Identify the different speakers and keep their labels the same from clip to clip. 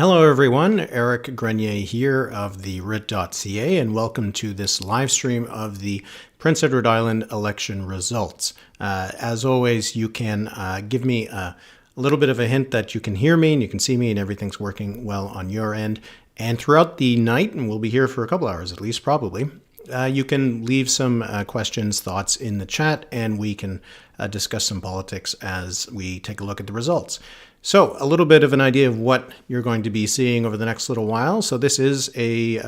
Speaker 1: Hello everyone, Eric Grenier here of the writ.ca, and welcome to this live stream of the Prince Edward Island election results. As always, you can give me a little bit of a hint that you can hear me and you can see me and everything's working well on your end. And throughout the night, and we'll be here for a couple hours at least probably, you can leave some questions, thoughts in the chat, and we can discuss some politics as we take a look at the results. So a little bit of an idea of what you're going to be seeing over the next little while. So this is a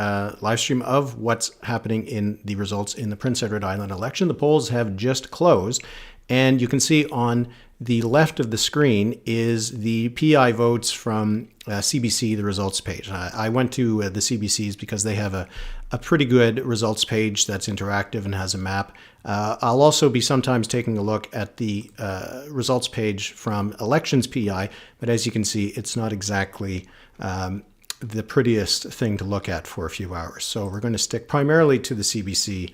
Speaker 1: live stream of what's happening in the results in the Prince Edward Island election. The polls have just closed, and you can see on the left of the screen is the PEI votes from CBC, the results page. I went to the CBC's because they have a pretty good results page that's interactive and has a map. I'll also be sometimes taking a look at the results page from Elections PEI, but as you can see, it's not exactly the prettiest thing to look at for a few hours. So we're going to stick primarily to the CBC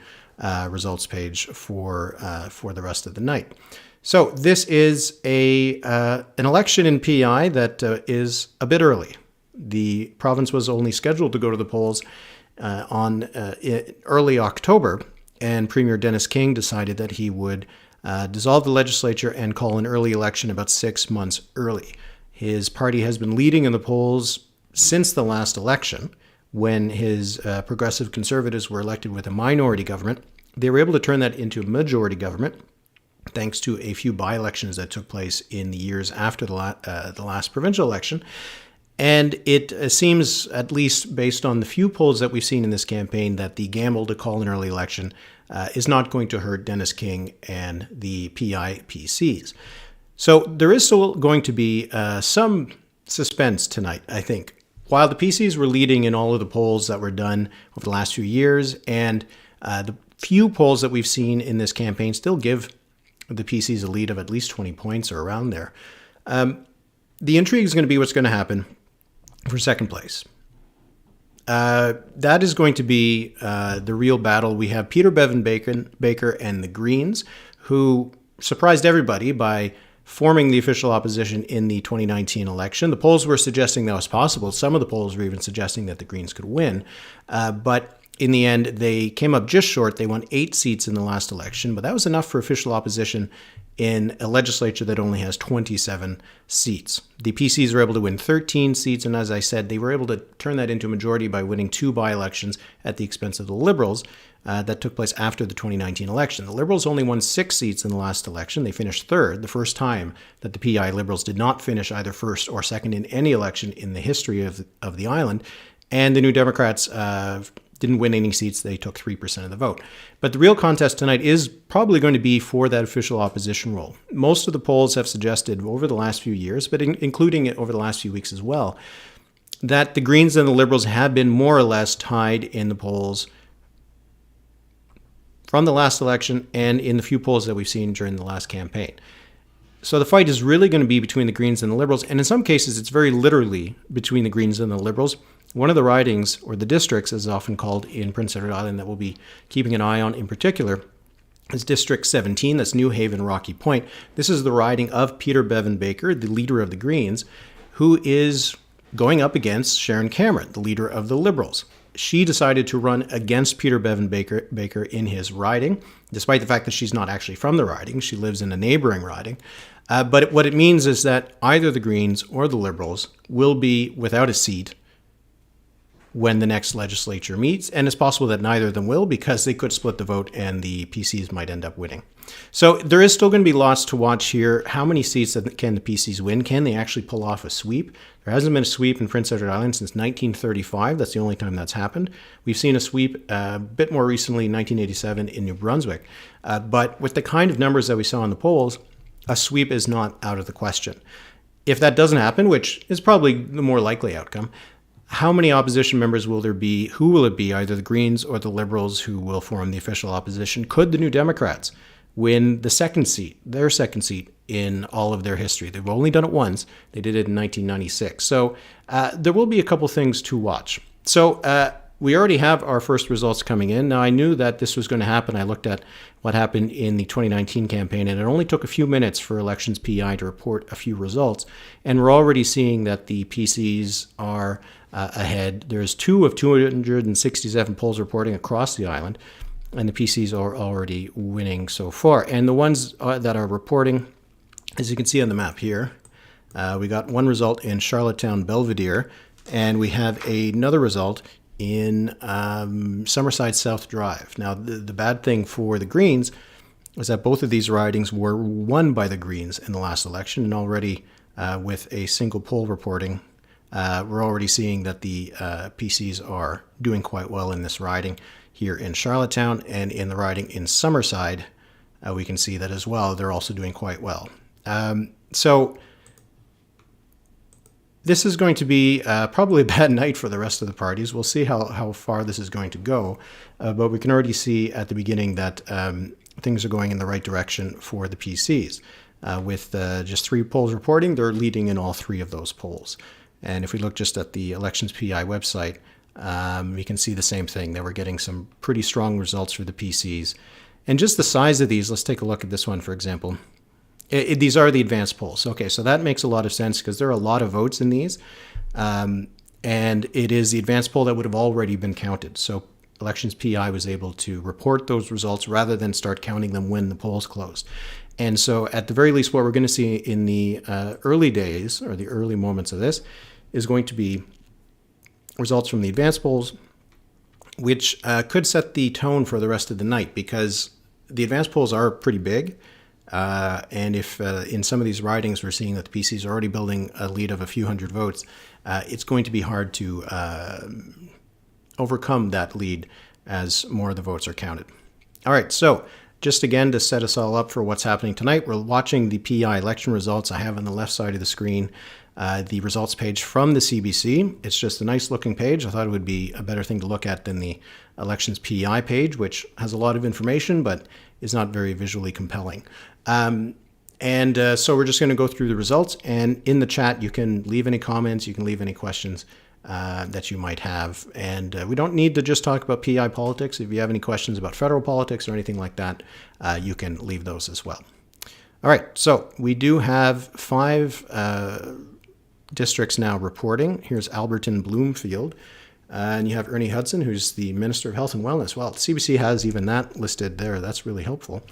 Speaker 1: results page for the rest of the night. So this is an election in PEI that is a bit early. The province was only scheduled to go to the polls on early October, and Premier Dennis King decided that he would dissolve the legislature and call an early election about 6 months early. His party has been leading in the polls since the last election, when his Progressive Conservatives were elected with a minority government. They were able to turn that into a majority government, thanks to a few by-elections that took place in the years after the last provincial election. And it seems, at least based on the few polls that we've seen in this campaign, that the gamble to call an early election is not going to hurt Dennis King and the PEI PCs. So there is still going to be some suspense tonight, I think. While the PCs were leading in all of the polls that were done over the last few years, and the few polls that we've seen in this campaign still give the PCs a lead of at least 20 points or around there. The intrigue is going to be what's going to happen for second place. That is going to be the real battle. We have Peter Bevan-Baker and the Greens, who surprised everybody by forming the official opposition in the 2019 election. The polls were suggesting that was possible. Some of the polls were even suggesting that the Greens could win. But in the end, they came up just short. They won 8 seats in the last election, but that was enough for official opposition in a legislature that only has 27 seats. The PCs were able to win 13 seats, and as I said, they were able to turn that into a majority by winning 2 by-elections at the expense of the Liberals that took place after the 2019 election. The Liberals only won 6 seats in the last election. They finished third, the first time that the PEI Liberals did not finish either first or second in any election in the history of the island. And the New Democrats didn't win any seats. They took 3% of the vote. But the real contest tonight is probably going to be for that official opposition role. Most of the polls have suggested over the last few years, but including it over the last few weeks as well, that the Greens and the Liberals have been more or less tied in the polls from the last election and in the few polls that we've seen during the last campaign. So the fight is really going to be between the Greens and the Liberals, and in some cases it's very literally between the Greens and the Liberals. One of the ridings, or the districts as often called in Prince Edward Island, that we'll be keeping an eye on in particular is District 17, that's New Haven, Rocky Point. This is the riding of Peter Bevan-Baker, the leader of the Greens, who is going up against Sharon Cameron, the leader of the Liberals. She decided to run against Peter Bevan-Baker in his riding, despite the fact that she's not actually from the riding. She lives in a neighboring riding. But what it means is that either the Greens or the Liberals will be without a seat when the next legislature meets, and it's possible that neither of them will, because they could split the vote and the PCs might end up winning. So there is still going to be lots to watch here. How many seats can the PCs win? Can they actually pull off a sweep? There hasn't been a sweep in Prince Edward Island since 1935. That's the only time that's happened. We've seen a sweep a bit more recently in 1987 in New Brunswick. But with the kind of numbers that we saw in the polls, a sweep is not out of the question. If that doesn't happen, which is probably the more likely outcome, how many opposition members will there be? Who will it be? Either the Greens or the Liberals who will form the official opposition? Could the New Democrats win the second seat, their second seat in all of their history? They've only done it once. They did it in 1996. So there will be a couple things to watch. So we already have our first results coming in. Now, I knew that this was going to happen. I looked at what happened in the 2019 campaign, and it only took a few minutes for Elections PEI to report a few results. And we're already seeing that the PCs are ahead. There's 2 of 267 polls reporting across the island, and the PCs are already winning so far. And the ones that are reporting, as you can see on the map here, we got one result in Charlottetown Belvedere, and we have another result in Summerside South Drive. Now, the bad thing for the Greens is that both of these ridings were won by the Greens in the last election, and already with a single poll reporting, we're already seeing that the PCs are doing quite well in this riding here in Charlottetown, and in the riding in Summerside, we can see that as well. They're also doing quite well. So this is going to be probably a bad night for the rest of the parties. We'll see how far this is going to go, but we can already see at the beginning that things are going in the right direction for the PCs. With just 3 polls reporting, they're leading in all 3 of those polls. And if we look just at the Elections PEI website, we can see the same thing. They were getting some pretty strong results for the PCs. And just the size of these, let's take a look at this one, for example. These are the advanced polls. Okay, so that makes a lot of sense because there are a lot of votes in these. And it is the advanced poll that would have already been counted. So Elections PEI was able to report those results rather than start counting them when the polls closed. And so at the very least, what we're going to see in the early days or the early moments of this is going to be results from the advanced polls, which could set the tone for the rest of the night because the advanced polls are pretty big. And if in some of these ridings we're seeing that the PCs are already building a lead of a few hundred votes, it's going to be hard to overcome that lead as more of the votes are counted. All right, so just again to set us all up for what's happening tonight, we're watching the PEI election results. I have on the left side of the screen the results page from the CBC. It's just a nice looking page. I thought it would be a better thing to look at than the Elections PEI page, which has a lot of information but is not very visually compelling. So we're just going to go through the results, and in the chat you can leave any comments, you can leave any questions that you might have. And we don't need to just talk about PEI politics. If you have any questions about federal politics or anything like that, you can leave those as well. All right, so we do have 5 districts now reporting. Here's Alberton Bloomfield. And you have Ernie Hudson, who's the Minister of Health and Wellness. Well, CBC has even that listed there. That's really helpful.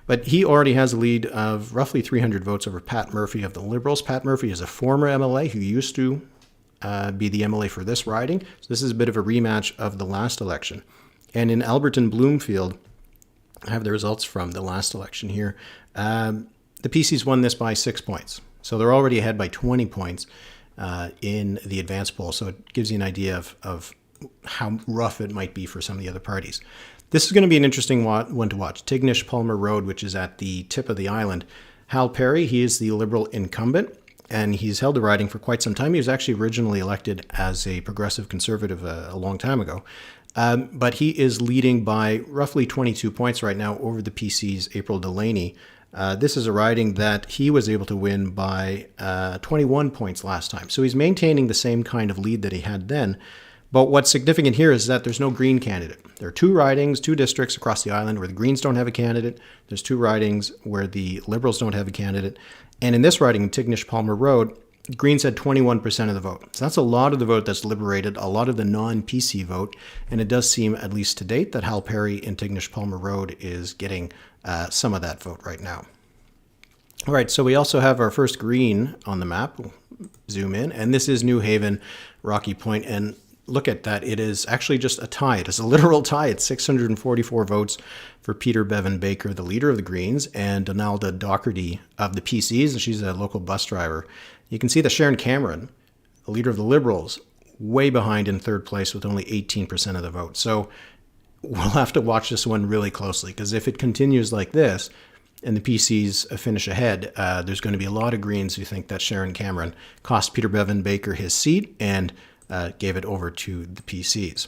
Speaker 1: But he already has a lead of roughly 300 votes over Pat Murphy of the Liberals. Pat Murphy is a former MLA who used to be the MLA for this riding. So this is a bit of a rematch of the last election. And in Alberton Bloomfield, I have the results from the last election here. The PCs won this by 6 points. So they're already ahead by 20 points. In the advanced poll. So it gives you an idea of how rough it might be for some of the other parties. This is going to be an interesting one to watch. Tignish Palmer Road, which is at the tip of the island. Hal Perry, he is the Liberal incumbent, and he's held the riding for quite some time. He was actually originally elected as a progressive conservative a long time ago. But he is leading by roughly 22 points right now over the PC's April Delaney. This is a riding that he was able to win by 21 points last time. So he's maintaining the same kind of lead that he had then. But what's significant here is that there's no Green candidate. There are 2 ridings, 2 districts across the island where the Greens don't have a candidate. There's 2 ridings where the Liberals don't have a candidate. And in this riding, in Tignish Palmer Road, Greens had 21% of the vote. So that's a lot of the vote that's liberated, a lot of the non-PC vote. And it does seem, at least to date, that Hal Perry in Tignish Palmer Road is getting some of that vote right now. All right, so we also have our first Green on the map. We'll zoom in. And this is New Haven, Rocky Point. And look at that. It is actually just a tie. It is a literal tie. It's 644 votes for Peter Bevan-Baker, the leader of the Greens, and Donalda Docherty of the PCs, and she's a local bus driver. You can see that Sharon Cameron, the leader of the Liberals, way behind in 3rd place with only 18% of the vote. So we'll have to watch this one really closely, because if it continues like this and the PCs finish ahead, there's going to be a lot of Greens who think that Sharon Cameron cost Peter Bevan-Baker his seat and gave it over to the PCs.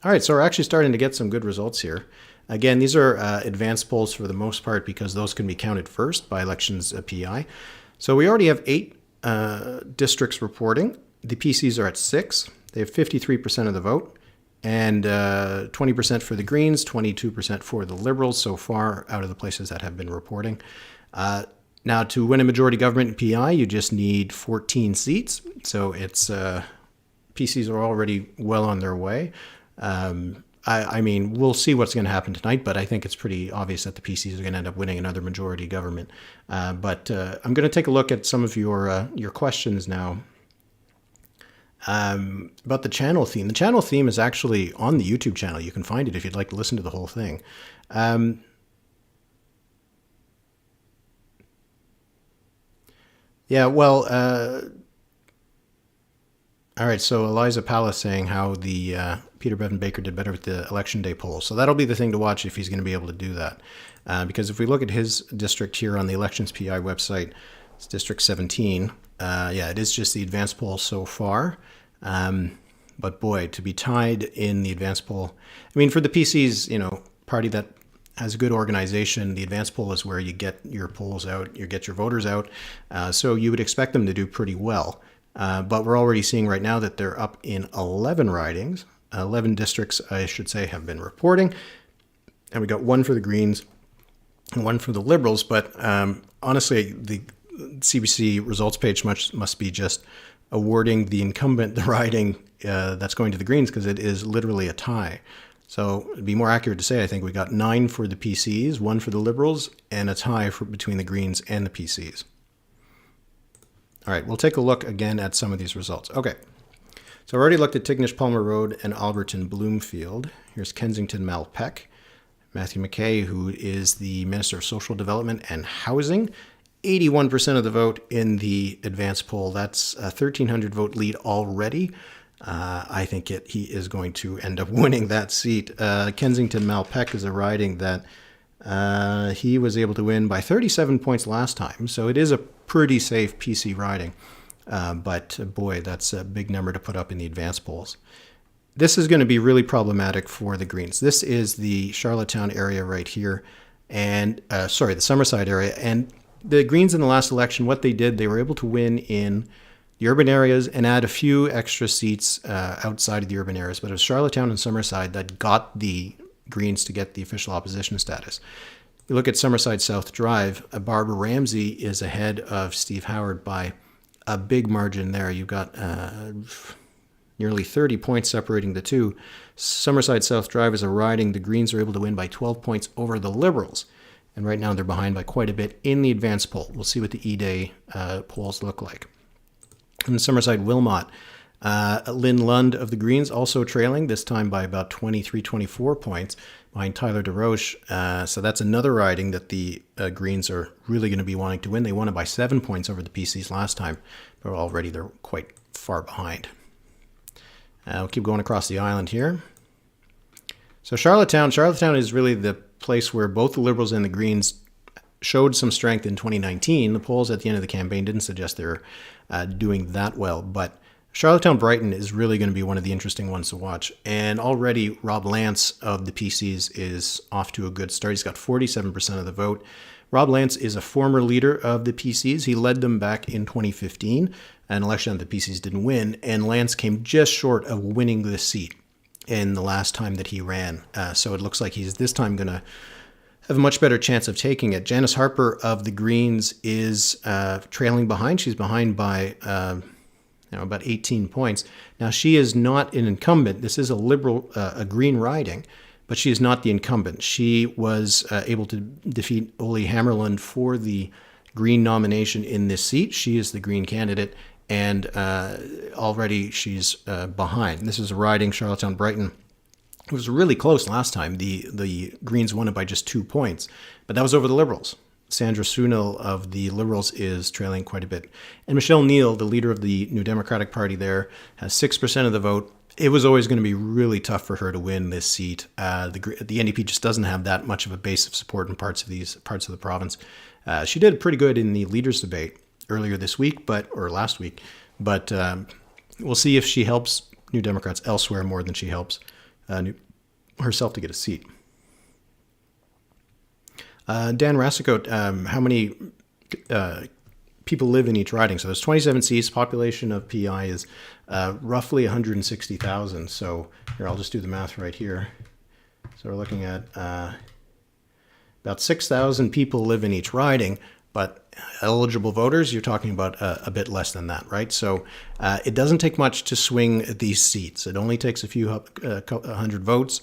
Speaker 1: All right, so we're actually starting to get some good results here. Again, these are advanced polls for the most part because those can be counted first by Elections PEI. So we already have 8 districts reporting. The PCs are at 6. They have 53% of the vote. and 20% for the Greens, 22% for the Liberals so far out of the places that have been reporting. Now, to win a majority government in PEI, you just need 14 seats. So it's PCs are already well on their way. I mean, we'll see what's going to happen tonight, but I think it's pretty obvious that the PCs are going to end up winning another majority government. But I'm going to take a look at some of your questions now about the channel theme. The channel theme is actually on the YouTube channel. You can find it if you'd like to listen to the whole thing. Yeah, well, all right, so Eliza Palace saying how the Peter Bevan-Baker did better with the election day polls. So that'll be the thing to watch if he's going to be able to do that. Because if we look at his district here on the Elections PI website, it's District 17. Yeah, it is just the advanced poll so far. But boy, to be tied in the advanced poll, I mean, for the PCs, you know, party that has a good organization, the advanced poll is where you get your polls out, you get your voters out. So you would expect them to do pretty well. But we're already seeing right now that they're up in 11 ridings. 11 districts, I should say, have been reporting. And we got one for the Greens and one for the Liberals. But honestly, the CBC results page must be just awarding the incumbent the riding that's going to the Greens, because it is literally a tie. So it'd be more accurate to say, I think we got 9 for the PCs, 1 for the Liberals, and a tie between the Greens and the PCs. All right, we'll take a look again at some of these results. Okay, so I already looked at Tignish Palmer Road and Alberton Bloomfield. Here's Kensington Malpeque. Matthew McKay, who is the Minister of Social Development and Housing, 81% of the vote in the advanced poll. That's a 1,300 vote lead already. I think he is going to end up winning that seat. Kensington Malpeque is a riding that he was able to win by 37 points last time, so it is a pretty safe PC riding. But boy, that's a big number to put up in the advanced polls. This is going to be really problematic for the Greens. This is the Charlottetown area right here, and the Summerside area. And the Greens in the last election, what they did, they were able to win in the urban areas and add a few extra seats outside of the urban areas. But it was Charlottetown and Summerside that got the Greens to get the official opposition status. You look at Summerside South Drive, Barbara Ramsey is ahead of Steve Howard by a big margin there. You've got nearly 30 points separating the two. Summerside South Drive is a riding the Greens are able to win by 12 points over the Liberals. And right now they're behind by quite a bit in the advanced poll. We'll see what the E-Day polls look like. In Summerside Wilmot, Lynn Lund of the Greens also trailing, this time by about 23-24 points behind Tyler DeRoche. So that's another riding that the Greens are really going to be wanting to win. They won it by 7 points over the PCs last time, but already they're quite far behind. We'll keep going across the island here. So Charlottetown is really the place where both the Liberals and the Greens showed some strength in 2019. The polls at the end of the campaign didn't suggest they're doing that well, but Charlottetown-Brighton is really going to be one of the interesting ones to watch. And already Rob Lance of the PCs is off to a good start. He's got 47% of the vote. Rob Lance is a former leader of the PCs. He led them back in 2015, an election that the PCs didn't win, and Lance came just short of winning the seat in the last time that he ran. So it looks like he's this time going to have a much better chance of taking it. Janice Harper of the Greens is trailing behind. She's behind by about 18 points. Now, she is not an incumbent. This is a Liberal, a Green riding, but she is not the incumbent. She was able to defeat Oli Hammerland for the Green nomination in this seat. She is the Green candidate, and already she's behind. This is a riding, Charlottetown-Brighton. It was really close last time. The Greens won it by just 2 points, but that was over the Liberals. Sandra Sunil of the Liberals is trailing quite a bit. And Michelle Neill, the leader of the New Democratic Party there, has 6% of the vote. It was always going to be really tough for her to win this seat. The NDP just doesn't have that much of a base of support in parts of the province. She did pretty good in the leaders' debate earlier this week, or last week. But we'll see if she helps New Democrats elsewhere more than she helps herself to get a seat. Dan Rassicoat, how many people live in each riding. So there's 27 seats. Population of PEI is roughly 160,000. So here, I'll just do the math right here. So we're looking at about 6,000 people live in each riding, but eligible voters, you're talking about a bit less than that, right? So it doesn't take much to swing these seats. It only takes a few hundred votes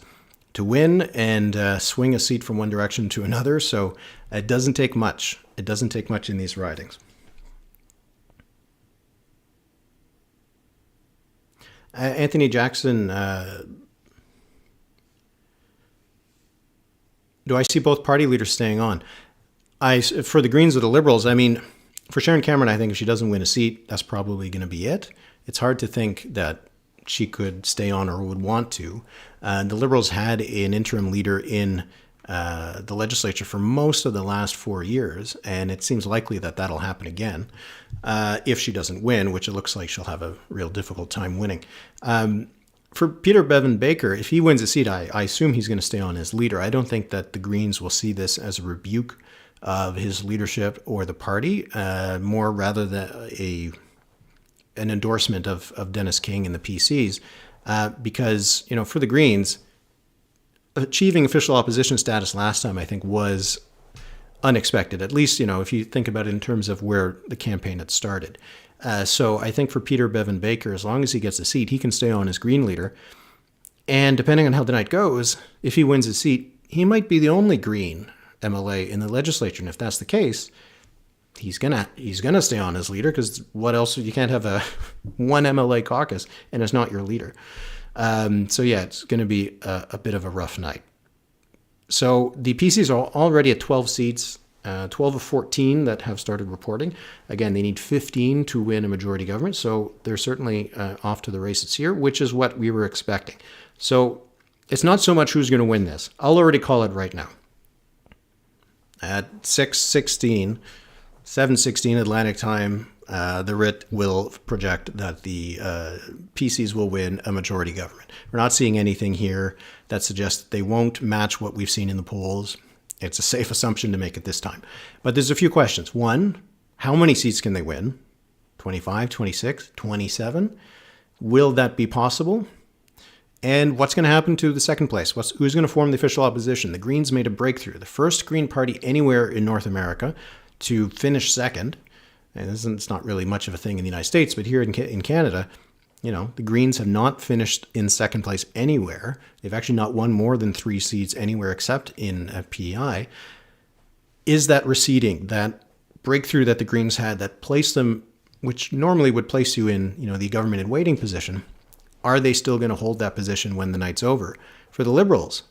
Speaker 1: to win and swing a seat from one direction to another. So it doesn't take much. It doesn't take much in these ridings. Anthony Jackson, do I see both party leaders staying on? For the Greens or the Liberals, I mean, for Sharon Cameron, I think if she doesn't win a seat, that's probably going to be it. It's hard to think that she could stay on or would want to. The Liberals had an interim leader in the legislature for most of the last 4 years, and it seems likely that that'll happen again if she doesn't win, which it looks like she'll have a real difficult time winning. For Peter Bevan-Baker, if he wins a seat, I assume he's going to stay on as leader. I don't think that the Greens will see this as a rebuke of his leadership or the party, more rather than an endorsement of Dennis King and the PCs, because, for the Greens, achieving official opposition status last time, I think, was unexpected, at least, if you think about it in terms of where the campaign had started. So I think for Peter Bevan-Baker, as long as he gets a seat, he can stay on as Green leader. And depending on how the night goes, if he wins a seat, he might be the only Green MLA in the legislature. And if that's the case, he's gonna stay on as leader, because what else? You can't have one MLA caucus and it's not your leader. So yeah, it's going to be a bit of a rough night. So the PCs are already at 12 seats, 12 of 14 that have started reporting. Again, they need 15 to win a majority government, so they're certainly off to the races here, which is what we were expecting. So it's not so much who's going to win this. I'll already call it right now. At 7:16 Atlantic time, the writ will project that the PCs will win a majority government. We're not seeing anything here that suggests that they won't match what we've seen in the polls. It's a safe assumption to make at this time. But there's a few questions. One, how many seats can they win? 25, 26, 27? Will that be possible? And what's going to happen to the second place? Who's going to form the official opposition? The Greens made a breakthrough. The first Green party anywhere in North America to finish second. And it's not really much of a thing in the United States, but here in Canada, the Greens have not finished in second place anywhere. They've actually not won more than 3 seats anywhere except in PEI. Is that receding, that breakthrough that the Greens had that placed them, which normally would place you in, the government in waiting position, are they still going to hold that position when the night's over? For the Liberals,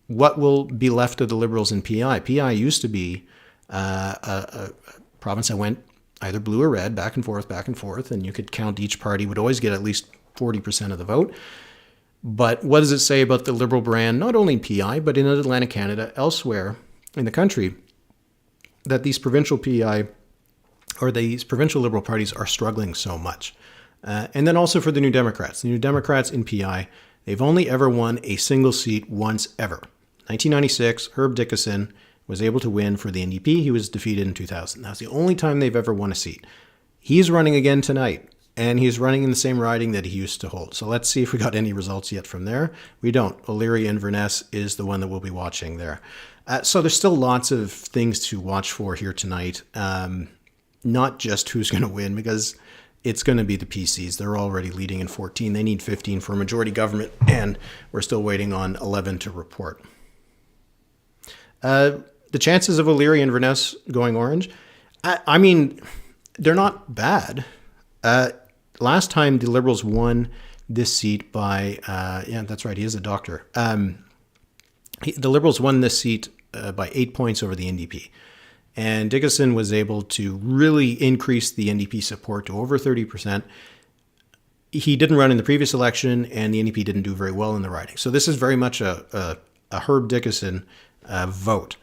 Speaker 1: what will be left of the Liberals in PEI? PEI used to be a province that went either blue or red, back and forth, and you could count each party would always get at least 40% of the vote. But what does it say about the Liberal brand, not only in PEI, but in Atlantic Canada, elsewhere in the country, that these provincial PEI or these provincial Liberal parties are struggling so much? And then also for the New Democrats. The New Democrats in PEI, they've only ever won a single seat once ever. 1996, Herb Dickinson was able to win for the NDP. He was defeated in 2000. That's the only time they've ever won a seat. He's running again tonight, and he's running in the same riding that he used to hold. So let's see if we got any results yet from there. We don't. O'Leary-Inverness is the one that we'll be watching there. So there's still lots of things to watch for here tonight. Not just who's going to win, because it's going to be the PCs. They're already leading in 14. They need 15 for a majority government, and we're still waiting on 11 to report. The chances of O'Leary-Inverness going orange, I mean, they're not bad. Last time the Liberals won this seat by, that's right, he is a doctor. The Liberals won this seat by 8 points over the NDP. And Dickinson was able to really increase the NDP support to over 30%. He didn't run in the previous election, and the NDP didn't do very well in the riding. So this is very much a Herb Dickinson vote.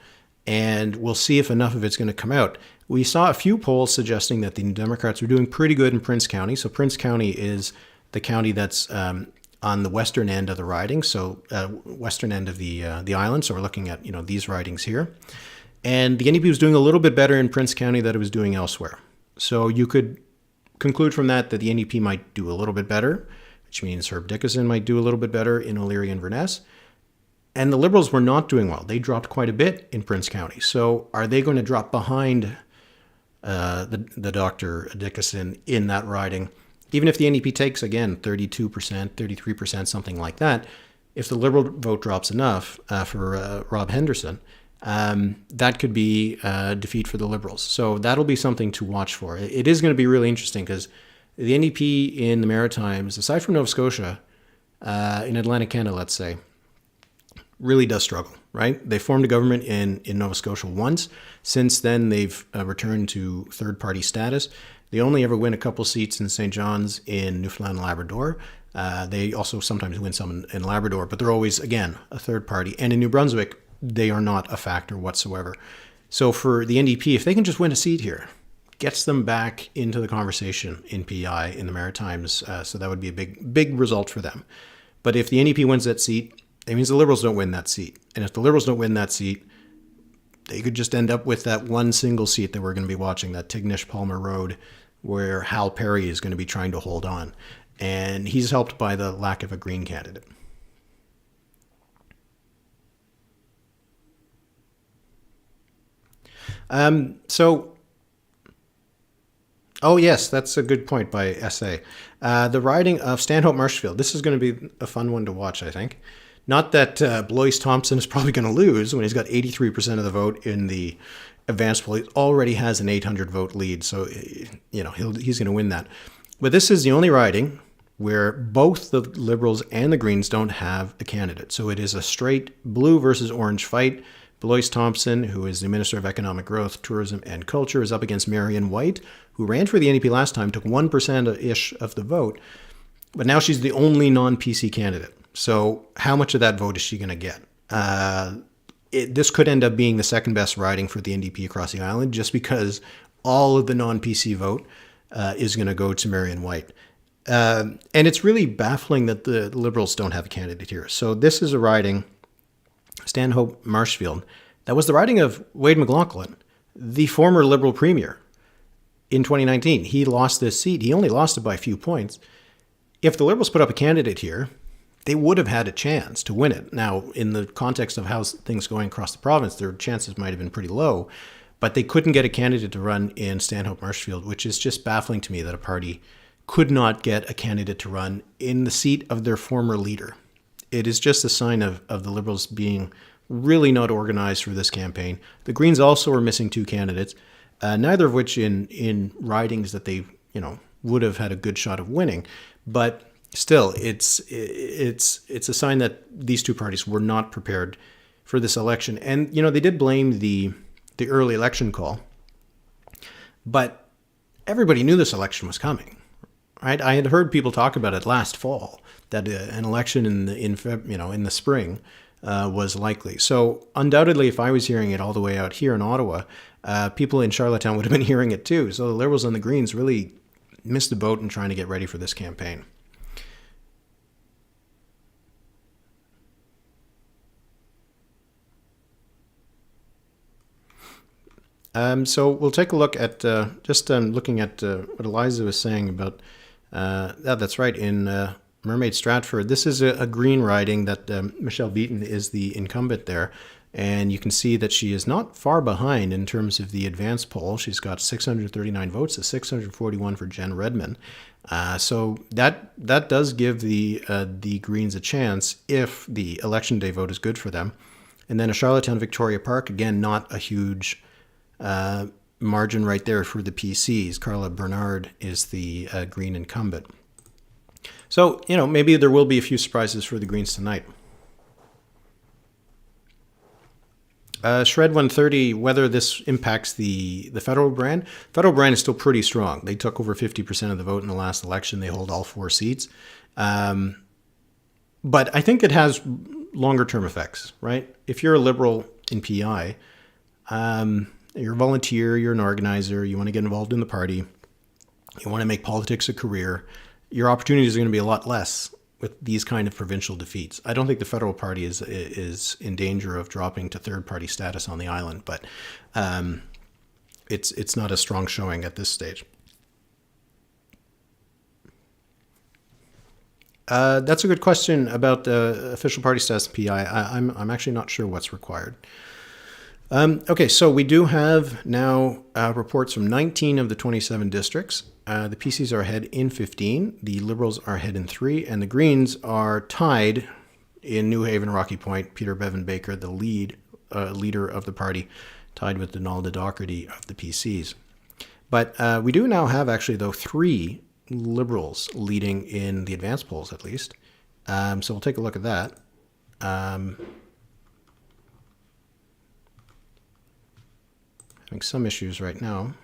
Speaker 1: And we'll see if enough of it's going to come out. We saw a few polls suggesting that the New Democrats were doing pretty good in Prince County. So Prince County is the county that's on the western end of the riding, so western end of the island. So we're looking at these ridings here. And the NDP was doing a little bit better in Prince County than it was doing elsewhere. So you could conclude from that the NDP might do a little bit better, which means Herb Dickinson might do a little bit better in O'Leary and Inverness. And the Liberals were not doing well. They dropped quite a bit in Prince County. So are they going to drop behind the Dr. Dickinson in that riding? Even if the NDP takes, again, 32%, 33%, something like that, if the Liberal vote drops enough for Rob Henderson, that could be a defeat for the Liberals. So that'll be something to watch for. It is going to be really interesting because the NDP in the Maritimes, aside from Nova Scotia, in Atlantic Canada, let's say, really does struggle, right? They formed a government in Nova Scotia once. Since then, they've returned to third-party status. They only ever win a couple seats in St. John's in Newfoundland and Labrador. They also sometimes win some in Labrador, but they're always, again, a third party. And in New Brunswick, they are not a factor whatsoever. So for the NDP, if they can just win a seat here, gets them back into the conversation in PEI in the Maritimes. So that would be a big result for them. But if the NDP wins that seat, it means the Liberals don't win that seat. And if the Liberals don't win that seat, they could just end up with that one single seat that we're going to be watching, that Tignish-Palmer Road, where Hal Perry is going to be trying to hold on. And he's helped by the lack of a Green candidate. Oh yes, that's a good point by SA. The riding of Stanhope Marshfield. This is going to be a fun one to watch, I think. Not that Blois Thompson is probably going to lose when he's got 83% of the vote in the advanced poll. He already has an 800 vote lead, so he's going to win that. But this is the only riding where both the Liberals and the Greens don't have a candidate. So it is a straight blue versus orange fight. Blois Thompson, who is the Minister of Economic Growth, Tourism and Culture, is up against Marion White, who ran for the NDP last time, took 1%-ish of the vote, but now she's the only non-PC candidate. So how much of that vote is she going to get? This could end up being the second best riding for the NDP across the island, just because all of the non-PC vote is going to go to Marion White. And it's really baffling that the Liberals don't have a candidate here. So this is a riding, Stanhope Marshfield, that was the riding of Wade McLaughlin, the former Liberal Premier, in 2019. He lost this seat. He only lost it by a few points. If the Liberals put up a candidate here, they would have had a chance to win it. Now, in the context of how things going across the province, their chances might have been pretty low, but they couldn't get a candidate to run in Stanhope Marshfield, which is just baffling to me that a party could not get a candidate to run in the seat of their former leader. It is just a sign of the Liberals being really not organized for this campaign. The Greens also are missing two candidates, neither of which in ridings that they would have had a good shot of winning. But still, it's a sign that these two parties were not prepared for this election. And they did blame the early election call, but everybody knew this election was coming. Right? I had heard people talk about it last fall, that an election in the spring was likely. So undoubtedly, if I was hearing it all the way out here in Ottawa, people in Charlottetown would have been hearing it too. So the Liberals and the Greens really missed the boat in trying to get ready for this campaign. So we'll take a look at looking at what Eliza was saying about. That's right, in Mermaid Stratford. This is a Green riding that Michelle Beaton is the incumbent there. And you can see that she is not far behind in terms of the advance poll. She's got 639 votes to 641 for Jen Redmond. So that does give the Greens a chance if the election day vote is good for them. And then a Charlottetown Victoria Park, again, not a huge margin right there for the PCs. Carla Bernard is the Green incumbent. So, maybe there will be a few surprises for the Greens tonight. Shred 130, whether this impacts the federal brand. Federal brand is still pretty strong. They took over 50% of the vote in the last election. They hold all 4 seats. But I think it has longer term effects, right? If you're a Liberal in PEI, you're a volunteer, you're an organizer, you want to get involved in the party, you want to make politics a career, your opportunities are going to be a lot less with these kind of provincial defeats. I don't think the federal party is in danger of dropping to third party status on the island, but it's not a strong showing at this stage. That's a good question about the official party status in PEI. I'm actually not sure what's required. Okay, so we do have now reports from 19 of the 27 districts. The PCs are ahead in 15, the Liberals are ahead in 3, and the Greens are tied in New Haven, Rocky Point. Peter Bevan-Baker, the leader of the party, tied with Donalda Docherty of the PCs. But we do now have actually, though, 3 Liberals leading in the advance polls, at least. So we'll take a look at that. Having some issues right now.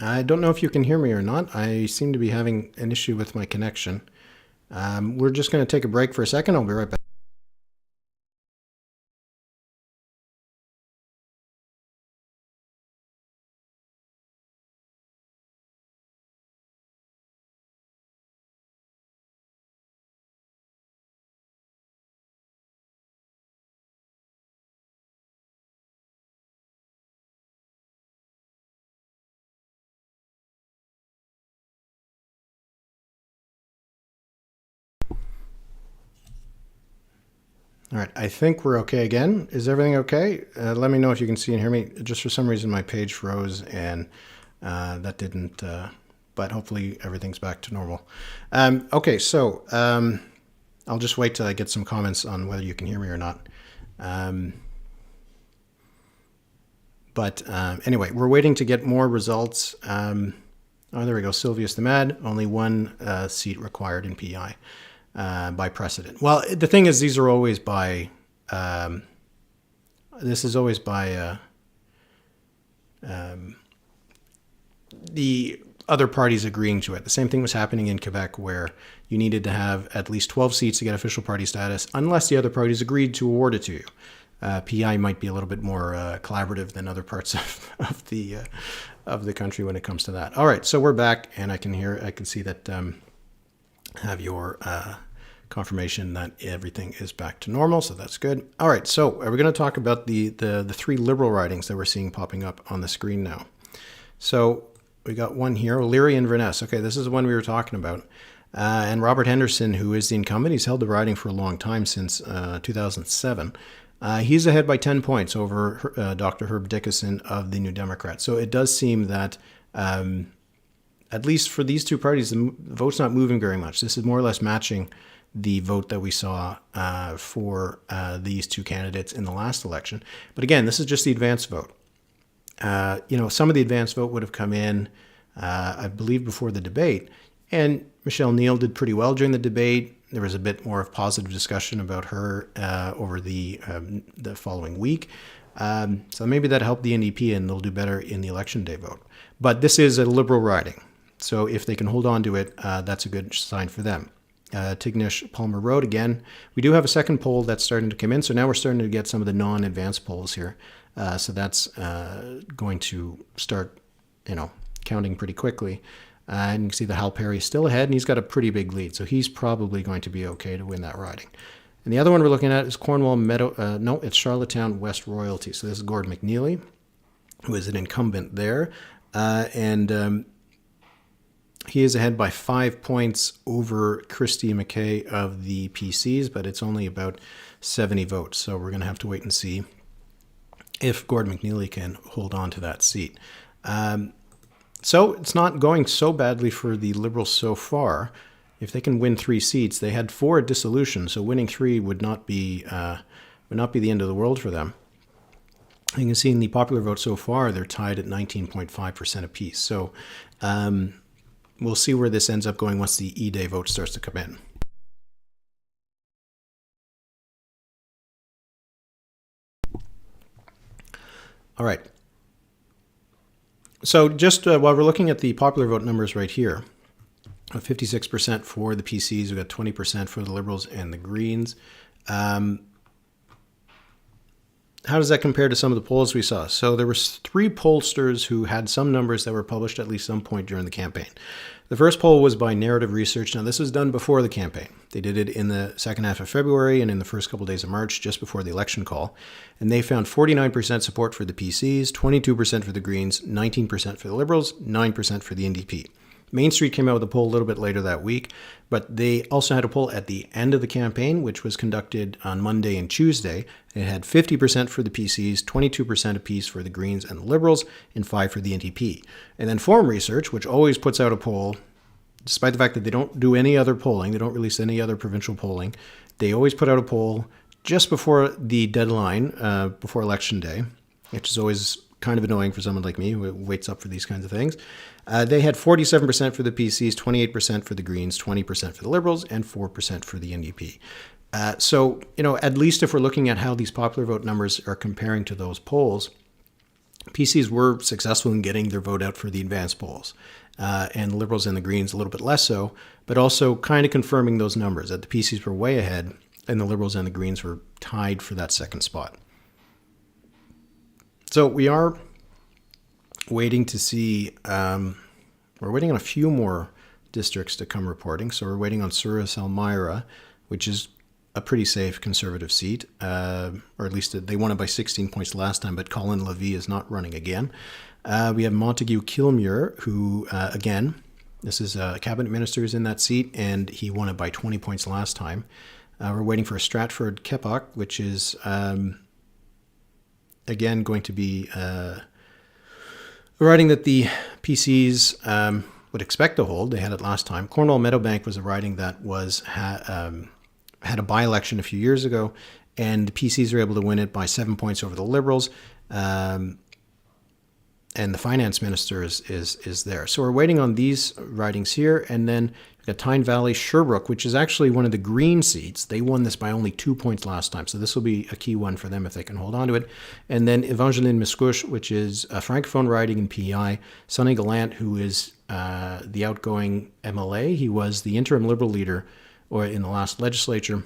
Speaker 1: I don't know if you can hear me or not. I seem to be having an issue with my connection. We're just going to take a break for a second. I'll be right back. All right, I think we're okay again. Is everything okay? Let me know if you can see and hear me. Just for some reason, my page froze, and that didn't, but hopefully everything's back to normal. Okay, so I'll just wait till I get some comments on whether you can hear me or not. But anyway, we're waiting to get more results. Oh, there we go. Sylvius the Mad, only 1 seat required in PEI. By precedent. Well, the thing is, these are always by, this is always by the other parties agreeing to it. The same thing was happening in Quebec, where you needed to have at least 12 seats to get official party status, unless the other parties agreed to award it to you. PEI might be a little bit more collaborative than other parts of the country when it comes to that. All right, so we're back, and I can see that have your confirmation that everything is back to normal, so that's good. All right, so we're going to talk about the 3 Liberal ridings that we're seeing popping up on the screen now. So we got one here, O'Leary and Inverness. Okay, this is the one we were talking about. And Robert Henderson, who is the incumbent, he's held the riding for a long time, since 2007. He's ahead by 10 points over Dr. Herb Dickinson of the New Democrats. So it does seem that at least for these 2 parties, the vote's not moving very much. This is more or less matching the vote that we saw for these 2 candidates in the last election. But again, this is just the advance vote. Some of the advance vote would have come in, I believe, before the debate. And Michelle Neill did pretty well during the debate. There was a bit more of positive discussion about her over the following week. So maybe that helped the NDP, and they'll do better in the election day vote. But this is a Liberal riding. So if they can hold on to it, that's a good sign for them. Tignish Palmer Road, again, we do have a second poll that's starting to come in. So now we're starting to get some of the non-advanced polls here. So that's going to start, counting pretty quickly. And you can see that Hal Perry is still ahead, and he's got a pretty big lead. So he's probably going to be okay to win that riding. And the other one we're looking at is Cornwall Meadow. No, it's Charlottetown West Royalty. So this is Gord McNeely, who is an incumbent there. He is ahead by 5 points over Christy McKay of the PCs, but it's only about 70 votes. So we're going to have to wait and see if Gord McNeely can hold on to that seat. So it's not going so badly for the Liberals so far. If they can win 3 seats, they had 4 at dissolution, so winning 3 would not be the end of the world for them. You can see in the popular vote so far, they're tied at 19.5% apiece. So we'll see where this ends up going once the E-Day vote starts to come in. All right. So just while we're looking at the popular vote numbers right here, 56% for the PCs, we've got 20% for the Liberals and the Greens. how does that compare to some of the polls we saw? So there were 3 pollsters who had some numbers that were published at least some point during the campaign. The first poll was by Narrative Research. Now, this was done before the campaign. They did it in the second half of February and in the first couple of days of March, just before the election call. And they found 49% support for the PCs, 22% for the Greens, 19% for the Liberals, 9% for the NDP. Main Street came out with a poll a little bit later that week, but they also had a poll at the end of the campaign, which was conducted on Monday and Tuesday. It had 50% for the PCs, 22% apiece for the Greens and the Liberals, and 5% for the NDP. And then Forum Research, which always puts out a poll, despite the fact that they don't do any other polling, they don't release any other provincial polling, they always put out a poll just before the deadline, before Election Day, which is always kind of annoying for someone like me who waits up for these kinds of things. They had 47% for the PCs, 28% for the Greens, 20% for the Liberals, and 4% for the NDP. So, at least if we're looking at how these popular vote numbers are comparing to those polls, PCs were successful in getting their vote out for the advanced polls. And the Liberals and the Greens a little bit less so, but also kind of confirming those numbers, that the PCs were way ahead and the Liberals and the Greens were tied for that second spot. So we are waiting to see, we're waiting on a few more districts to come reporting. So we're waiting on Souris Elmira, which is a pretty safe Conservative seat, or at least they won it by 16 points last time, but Colin Levy is not running again. We have Montague Kilmuir, who, again, this is a cabinet minister who's in that seat, and he won it by 20 points last time. We're waiting for Stratford Keppoch, which is, again, going to be a riding that the PCs would expect to hold. They had it last time. Cornwall Meadowbank was a riding that was had a by-election a few years ago, and the PCs were able to win it by 7 points over the Liberals. And the finance minister is there. So we're waiting on these ridings here. And then we've got Tyne Valley, Sherbrooke, which is actually one of the Green seats. They won this by only 2 points last time. So this will be a key one for them if they can hold on to it. And then Evangeline Miscouche, which is a francophone riding in PEI. Sonny Gallant, who is the outgoing MLA. He was the interim Liberal leader in the last legislature.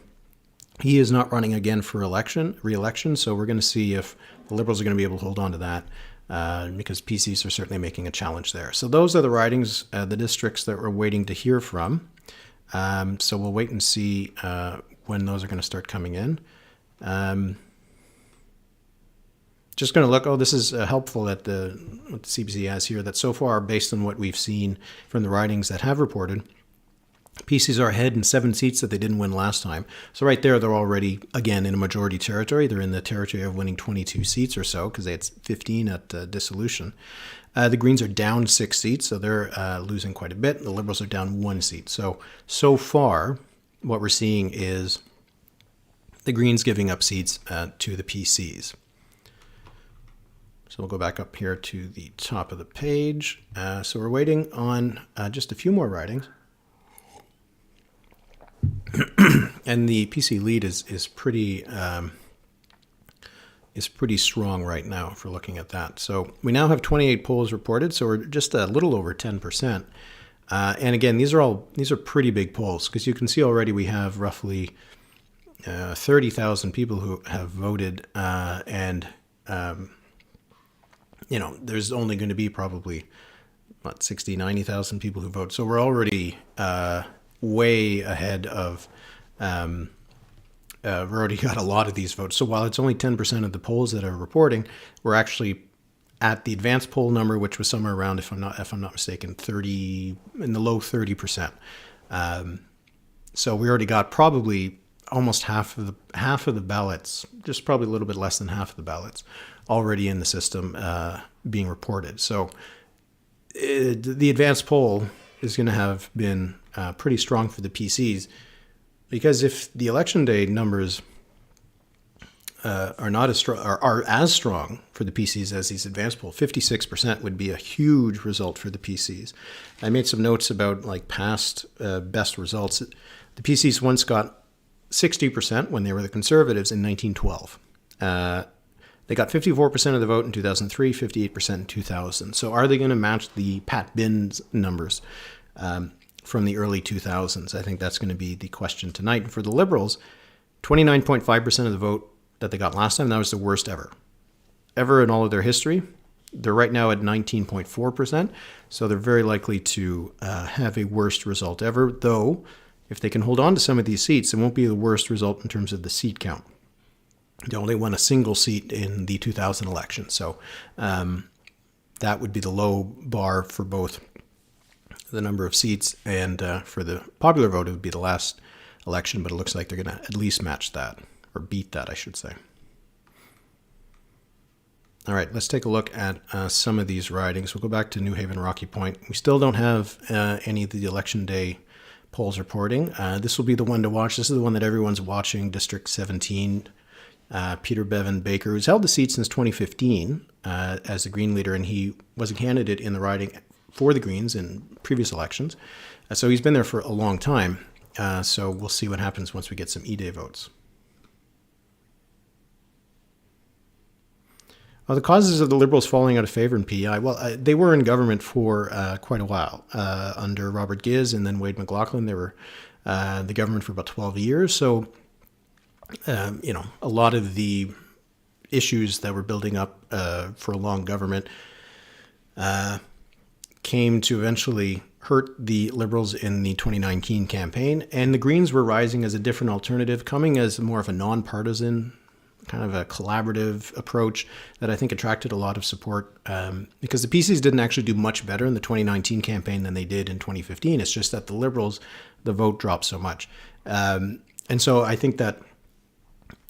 Speaker 1: He is not running again for re-election. So we're going to see if the Liberals are going to be able to hold on to that. Because PCs are certainly making a challenge there. So those are the ridings, the districts that we're waiting to hear from. So we'll wait and see when those are going to start coming in. Just going to look, this is helpful at what the CBC has here, that so far, based on what we've seen from the ridings that have reported, PCs are ahead in 7 seats that they didn't win last time. So right there, they're already, again, in a majority territory. They're in the territory of winning 22 seats or so, because they had 15 at dissolution. The Greens are down 6 seats, so they're losing quite a bit. The Liberals are down 1 seat. So far, what we're seeing is the Greens giving up seats to the PCs. So we'll go back up here to the top of the page. So we're waiting on just a few more ridings. And the PC lead is pretty strong right now if we're looking at that. So we now have 28 polls reported, so we're just a little over 10%. And again, these are pretty big polls, because you can see already we have roughly 30,000 people who have voted, and there's only going to be probably 90,000 people who vote. So we're already way ahead of, we've already got a lot of these votes. So while it's only 10% of the polls that are reporting, we're actually at the advanced poll number, which was somewhere around, if I'm not mistaken, 30, in the low 30%. So we already got probably almost half of the ballots, just probably a little bit less than half of the ballots already in the system being reported. So the advanced poll is going to have been pretty strong for the PCs, because if the election day numbers are not as strong, are as strong for the PCs as these advanced polls, 56% would be a huge result for the PCs. I made some notes about past best results. The PCs once got 60% when they were the Conservatives in 1912. They got 54% of the vote in 2003, 58% in 2000. So are they going to match the Pat Binns numbers from the early 2000s? I think that's going to be the question tonight. And for the Liberals, 29.5% of the vote that they got last time. That was the worst ever in all of their history. They're right now at 19.4%, so they're very likely to have a worst result ever, though if they can hold on to some of these seats, it won't be the worst result in terms of the seat count. They only won a single seat in the 2000 election, so that would be the low bar for both the number of seats and for the popular vote, it would be the last election, but it looks like they're going to at least match that, or beat that, I should say. All right, let's take a look at some of these ridings. We'll go back to New Haven, Rocky Point. We still don't have any of the election day polls reporting. This will be the one to watch. This is the one that everyone's watching, District 17. Peter Bevan-Baker, who's held the seat since 2015 as the Green leader, and he was a candidate in the riding for the Greens in previous elections. So he's been there for a long time. So we'll see what happens once we get some E-Day votes. Well, the causes of the Liberals falling out of favor in PEI, well, they were in government for quite a while. Under Robert Giz and then Wade McLaughlin, they were the government for about 12 years. So, a lot of the issues that were building up for a long government came to eventually hurt the Liberals in the 2019 campaign. And the Greens were rising as a different alternative, coming as more of a nonpartisan kind of a collaborative approach that I think attracted a lot of support because the PCs didn't actually do much better in the 2019 campaign than they did in 2015. It's just that the Liberals, the vote dropped so much. And so I think that,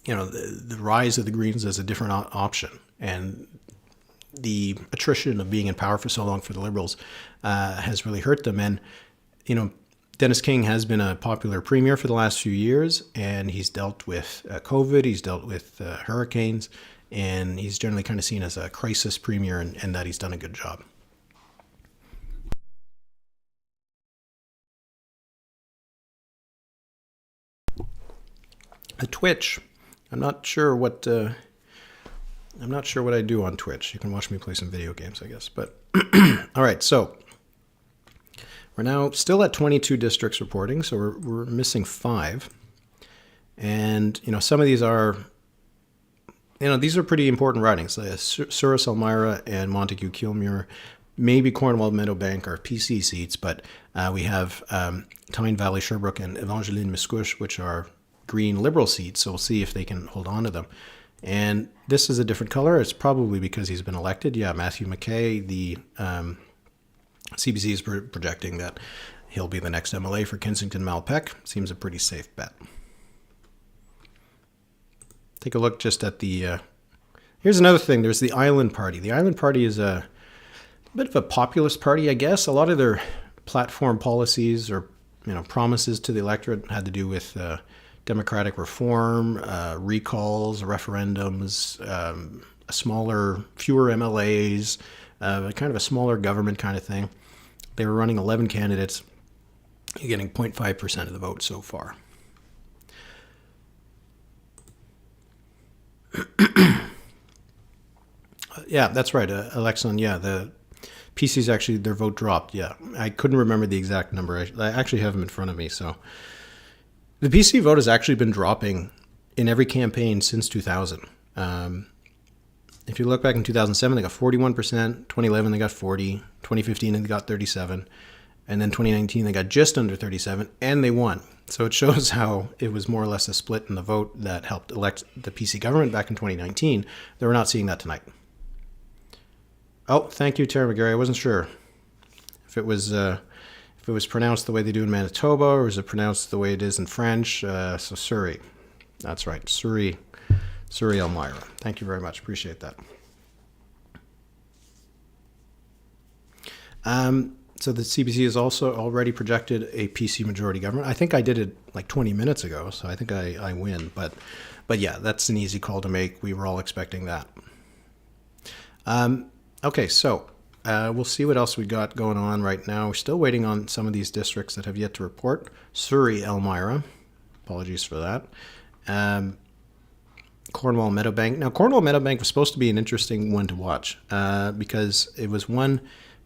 Speaker 1: the rise of the Greens as a different option and the attrition of being in power for so long for the Liberals has really hurt them. And, Dennis King has been a popular premier for the last few years, and he's dealt with COVID, he's dealt with hurricanes, and he's generally kind of seen as a crisis premier, and that he's done a good job. Twitch. I'm not sure what I do on Twitch. You can watch me play some video games, I guess. But all right, so we're now still at 22 districts reporting, so we're missing 5. And, some of these are, these are pretty important ridings. Souris, Elmira, and Montague-Kilmuir, maybe Cornwall, Meadowbank are PC seats, but we have Tyne Valley, Sherbrooke, and Evangeline Miscouche, which are Green Liberal seats, so we'll see if they can hold on to them. And this is a different color. It's probably because he's been elected. Yeah, Matthew McKay, the CBC is projecting that he'll be the next MLA for Kensington-Malpeque. Seems a pretty safe bet. Take a look just at the... here's another thing. There's the Island Party. The Island Party is a bit of a populist party, I guess. A lot of their platform policies or promises to the electorate had to do with democratic reform, recalls, referendums, fewer MLAs, kind of a smaller government kind of thing. They were running 11 candidates, getting 0.5% of the vote so far. Yeah, that's right. Alexon, yeah, the PCs actually, their vote dropped. Yeah, I couldn't remember the exact number. I actually have them in front of me. So the PC vote has actually been dropping in every campaign since 2000. If you look back in 2007, they got 41%. 2011, they got 40. 2015, they got 37. And then 2019, they got just under 37, and they won. So it shows how it was more or less a split in the vote that helped elect the PC government back in 2019. That we're not seeing that tonight. Oh, thank you, Tara McGarry. I wasn't sure if it was pronounced the way they do in Manitoba, or is it pronounced the way it is in French? So Surrey. That's right, Surrey, Elmira. Thank you very much. Appreciate that. So the CBC has also already projected a PC majority government. I think I did it like 20 minutes ago, so I think I win. But yeah, that's an easy call to make. We were all expecting that. Okay, so we'll see what else we got going on right now. We're still waiting on some of these districts that have yet to report. Surrey, Elmira. Apologies for that. Cornwall, Meadowbank. Now, Cornwall, Meadowbank was supposed to be an interesting one to watch because it was won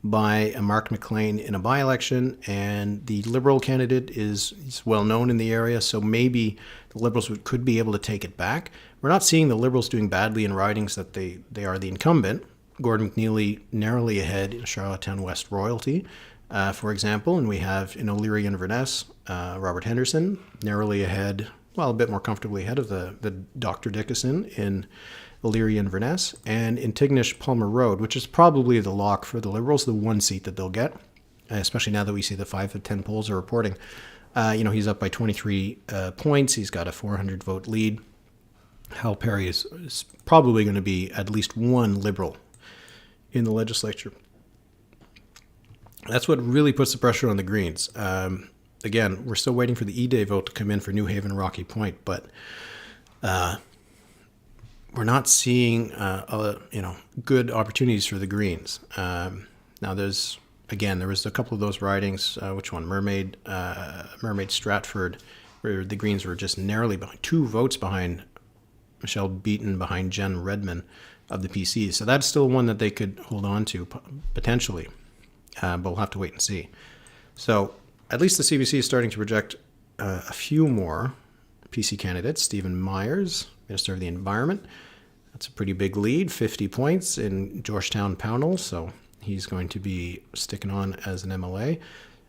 Speaker 1: by Mark McLean in a by-election, and the Liberal candidate is well known in the area, so maybe the Liberals could be able to take it back. We're not seeing the Liberals doing badly in ridings that they are the incumbent. Gordon McNeely narrowly ahead in Charlottetown West Royalty, for example, and we have in O'Leary and Inverness, Robert Henderson narrowly ahead, well, a bit more comfortably ahead of the Dr. Dickinson in O'Leary and Inverness, and in Tignish Palmer Road, which is probably the lock for the Liberals, the one seat that they'll get, especially now that we see the 5 of 10 polls are reporting. He's up by 23 points. He's got a 400 vote lead. Hal Perry is probably going to be at least one Liberal in the legislature. That's what really puts the pressure on the Greens. Again, we're still waiting for the E-Day vote to come in for New Haven, Rocky Point, but we're not seeing good opportunities for the Greens. Now, there was a couple of those ridings. Which one? Mermaid Stratford, where the Greens were just narrowly behind, 2 votes behind Michelle Beaton, behind Jen Redmond of the PCs. So that's still one that they could hold on to potentially, but we'll have to wait and see. So at least the CBC is starting to project a few more PC candidates. Stephen Myers, Minister of the Environment. That's a pretty big lead, 50 points in Georgetown Pownell, so he's going to be sticking on as an MLA.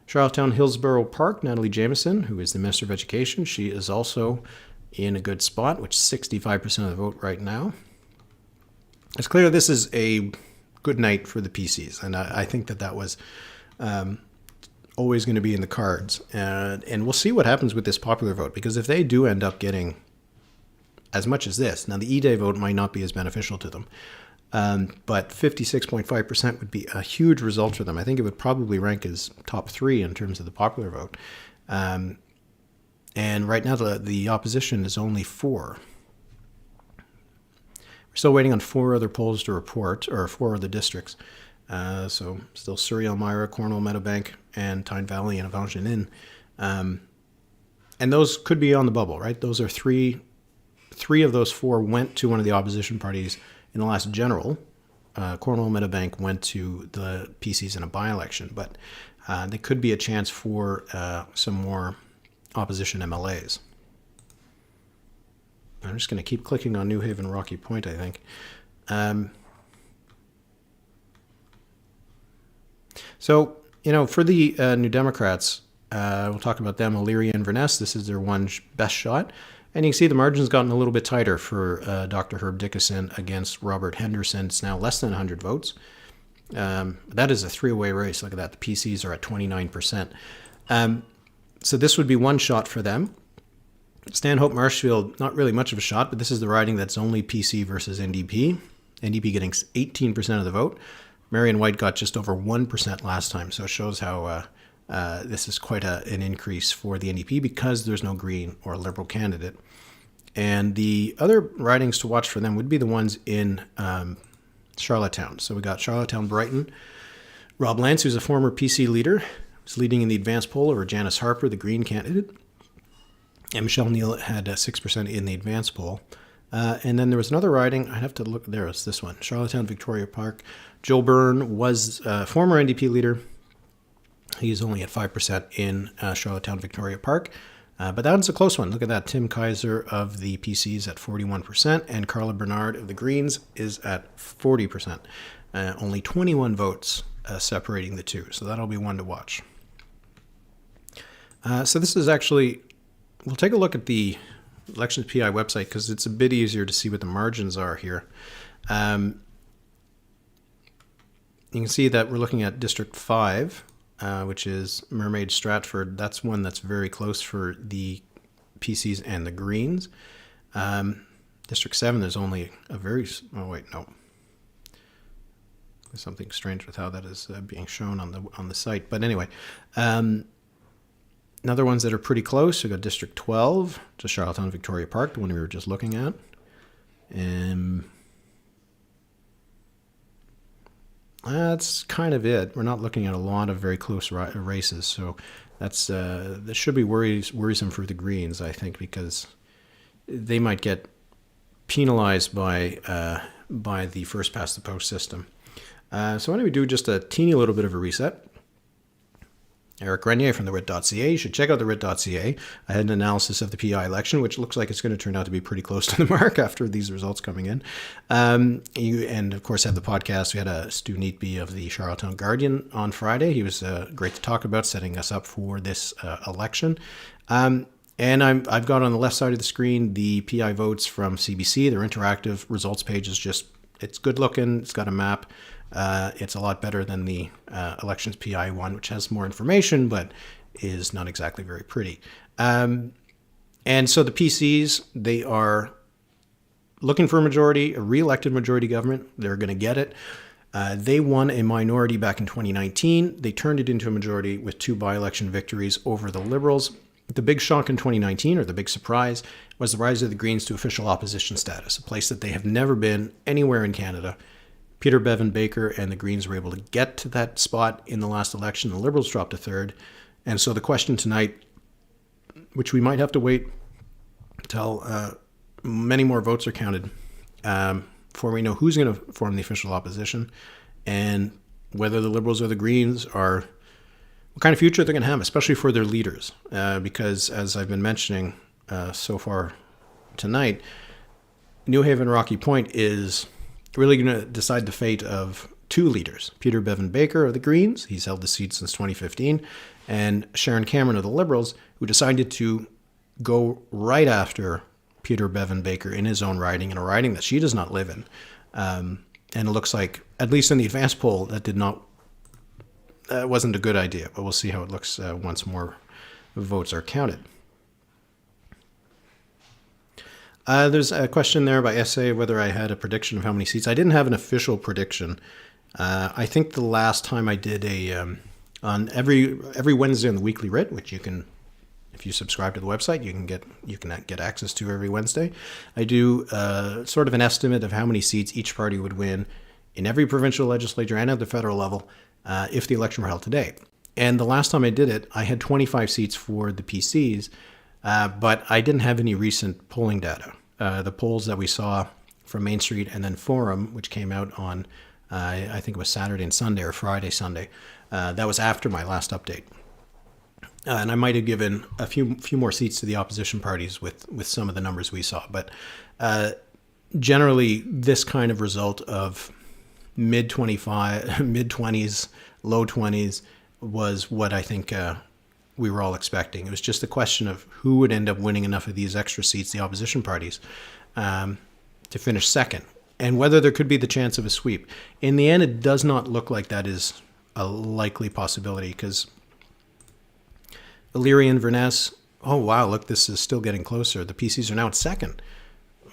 Speaker 1: Charlottetown Hillsborough Park, Natalie Jameson, who is the Minister of Education. She is also in a good spot, which is 65% of the vote right now. It's clear this is a good night for the PCs, and I think that was always going to be in the cards. And we'll see what happens with this popular vote, because if they do end up getting as much as this, now the E-Day vote might not be as beneficial to them, but 56.5% would be a huge result for them. I think it would probably rank as top 3 in terms of the popular vote. And right now the opposition is only 4. We're still waiting on 4 other polls to report, or 4 other districts. So still Surrey, Elmira, Cornwall, Meadowbank, and Tyne Valley and Evangeline. And those could be on the bubble, right? Those are 3 of those 4 went to one of the opposition parties in the last general. Cornwall, Meadowbank went to the PCs in a by-election, but there could be a chance for some more opposition MLAs. I'm just going to keep clicking on New Haven, Rocky Point, I think. So, for the New Democrats, we'll talk about them. O'Leary and Inverness, this is their one best shot. And you can see the margin's gotten a little bit tighter for Dr. Herb Dickinson against Robert Henderson. It's now less than 100 votes. That is a 3-way race. Look at that. The PCs are at 29%. So this would be one shot for them. Stanhope Marshfield, not really much of a shot, but this is the riding that's only PC versus NDP. NDP getting 18% of the vote. Marion White got just over 1% last time, so it shows how this is quite an increase for the NDP because there's no Green or Liberal candidate. And the other ridings to watch for them would be the ones in Charlottetown. So we got Charlottetown Brighton. Rob Lance, who's a former PC leader, was leading in the advanced poll over Janice Harper, the Green candidate. And Michelle Neill had 6% in the advanced poll. And then there was another riding. I'd have to look. There is this one. Charlottetown Victoria Park. Joe Byrne was a former NDP leader. He's only at 5% in Charlottetown Victoria Park. But that one's a close one. Look at that. Tim Kaiser of the PCs at 41%. And Carla Bernard of the Greens is at 40%. Only 21 votes separating the two. So that'll be one to watch. So this is actually... We'll take a look at the Elections PEI website because it's a bit easier to see what the margins are here. You can see that we're looking at District 5, which is Mermaid Stratford. That's one that's very close for the PCs and the Greens. District 7, there's only a very... Oh, wait, no. There's something strange with how that is being shown on the site. But anyway... Other ones that are pretty close, we've got District 12, to Charlottetown Victoria Park, the one we were just looking at. That's kind of it. We're not looking at a lot of very close races, so that should be worrisome for the Greens, I think, because they might get penalized by the first past the post system. So why don't we do just a teeny little bit of a reset. Eric Grenier from the writ.ca. You should check out the writ.ca. I had an analysis of the PEI election, which looks like it's going to turn out to be pretty close to the mark after these results coming in. And of course, have the podcast. We had Stu Neatby of the Charlottetown Guardian on Friday. He was great to talk about, setting us up for this election. And I've got on the left side of the screen the PEI votes from CBC. Their interactive results page is it's good looking. It's got a map. It's a lot better than the elections PEI one, which has more information, but is not exactly very pretty. And so the PCs, they are looking for a re-elected majority government. They're going to get it. They won a minority back in 2019. They turned it into a majority with 2 by-election victories over the Liberals. The big shock in 2019, or the big surprise, was the rise of the Greens to official opposition status, a place that they have never been anywhere in Canada. Peter Bevan-Baker and the Greens were able to get to that spot in the last election. The Liberals dropped to 3rd. And so the question tonight, which we might have to wait until many more votes are counted before we know who's going to form the official opposition, and whether the Liberals or the Greens what kind of future they're going to have, especially for their leaders. Because as I've been mentioning so far tonight, New Haven Rocky Point is really going to decide the fate of 2 leaders. Peter Bevan-Baker of the Greens, he's held the seat since 2015, and Sharon Cameron of the Liberals, who decided to go right after Peter Bevan-Baker in his own riding, in a riding that she does not live in. And it looks like, at least in the advance poll, that wasn't a good idea, but we'll see how it looks once more votes are counted. There's a question there by SA whether I had a prediction of how many seats. I didn't have an official prediction. I think the last time I did on every Wednesday on the Weekly Writ, which you can, if you subscribe to the website, you can get access to every Wednesday. I do sort of an estimate of how many seats each party would win in every provincial legislature and at the federal level if the election were held today. And the last time I did it, I had 25 seats for the PCs, but I didn't have any recent polling data. The polls that we saw from Main Street and then Forum, which came out on, I think it was Saturday and Sunday or Friday, Sunday, that was after my last update. And I might have given a few more seats to the opposition parties with some of the numbers we saw. But generally, this kind of result of mid-20s, low 20s was what I think we were all expecting. It was just a question of who would end up winning enough of these extra seats, the opposition parties, to finish second, and whether there could be the chance of a sweep. In the end, it does not look like that is a likely possibility, because O'Leary and Verness, oh wow, look, this is still getting closer. The PCs are now at second.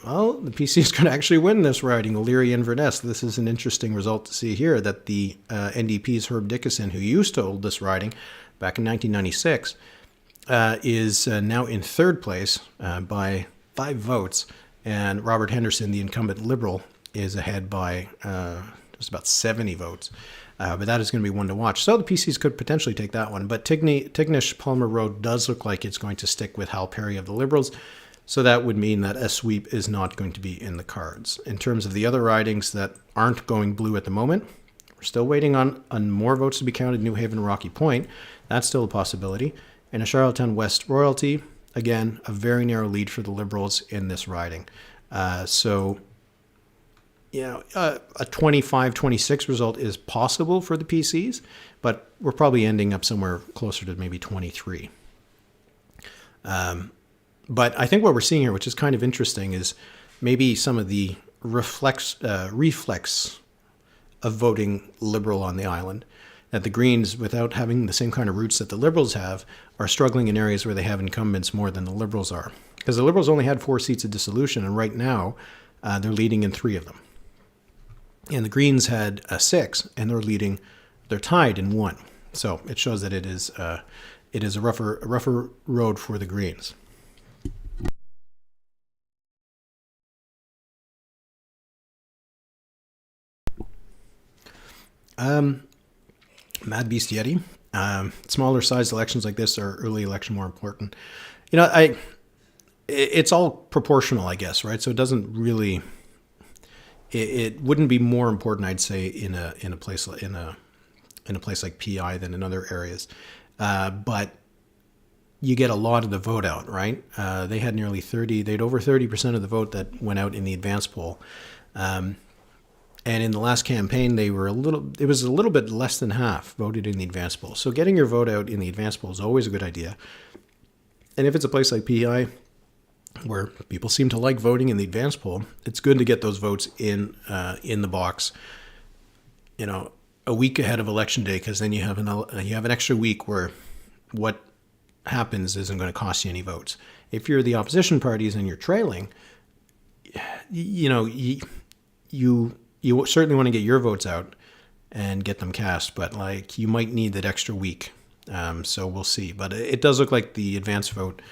Speaker 1: Well, the PCs could actually win this riding, O'Leary and Verness. This is an interesting result to see here, that the NDP's Herb Dickinson, who used to hold this riding back in 1996, is now in 3rd place by 5 votes. And Robert Henderson, the incumbent Liberal, is ahead by just about 70 votes. But that is going to be one to watch. So the PCs could potentially take that one. But Tignish-Palmer Road does look like it's going to stick with Hal Perry of the Liberals. So that would mean that a sweep is not going to be in the cards. In terms of the other ridings that aren't going blue at the moment, we're still waiting on more votes to be counted in New Haven and Rocky Point. That's still a possibility. And a Charlottetown West Royalty, again, a very narrow lead for the Liberals in this riding. So, a 25-26 result is possible for the PCs, but we're probably ending up somewhere closer to maybe 23. But I think what we're seeing here, which is kind of interesting, is maybe some of the reflex of voting Liberal on the island, that the Greens, without having the same kind of roots that the Liberals have, are struggling in areas where they have incumbents more than the Liberals are. Because the Liberals only had 4 seats of dissolution, and right now they're leading in 3 of them. And the Greens had 6, and they're tied in 1. So it shows that it is a rougher road for the Greens. Mad Beast Yeti. Smaller sized elections like this are early election more important. It's all proportional, I guess, right? So it doesn't really, it wouldn't be more important, I'd say, in a place like PEI than in other areas. But you get a lot of the vote out, right? They had over 30% of the vote that went out in the advance poll. And in the last campaign, it was a little bit less than half voted in the advance poll. So getting your vote out in the advance poll is always a good idea. And if it's a place like PEI, where people seem to like voting in the advance poll, it's good to get those votes in the box, a week ahead of election day, because then you have an extra week where what happens isn't going to cost you any votes. If you're the opposition parties and you're trailing, you certainly want to get your votes out and get them cast, but you might need that extra week. So we'll see. But it does look like the advance vote,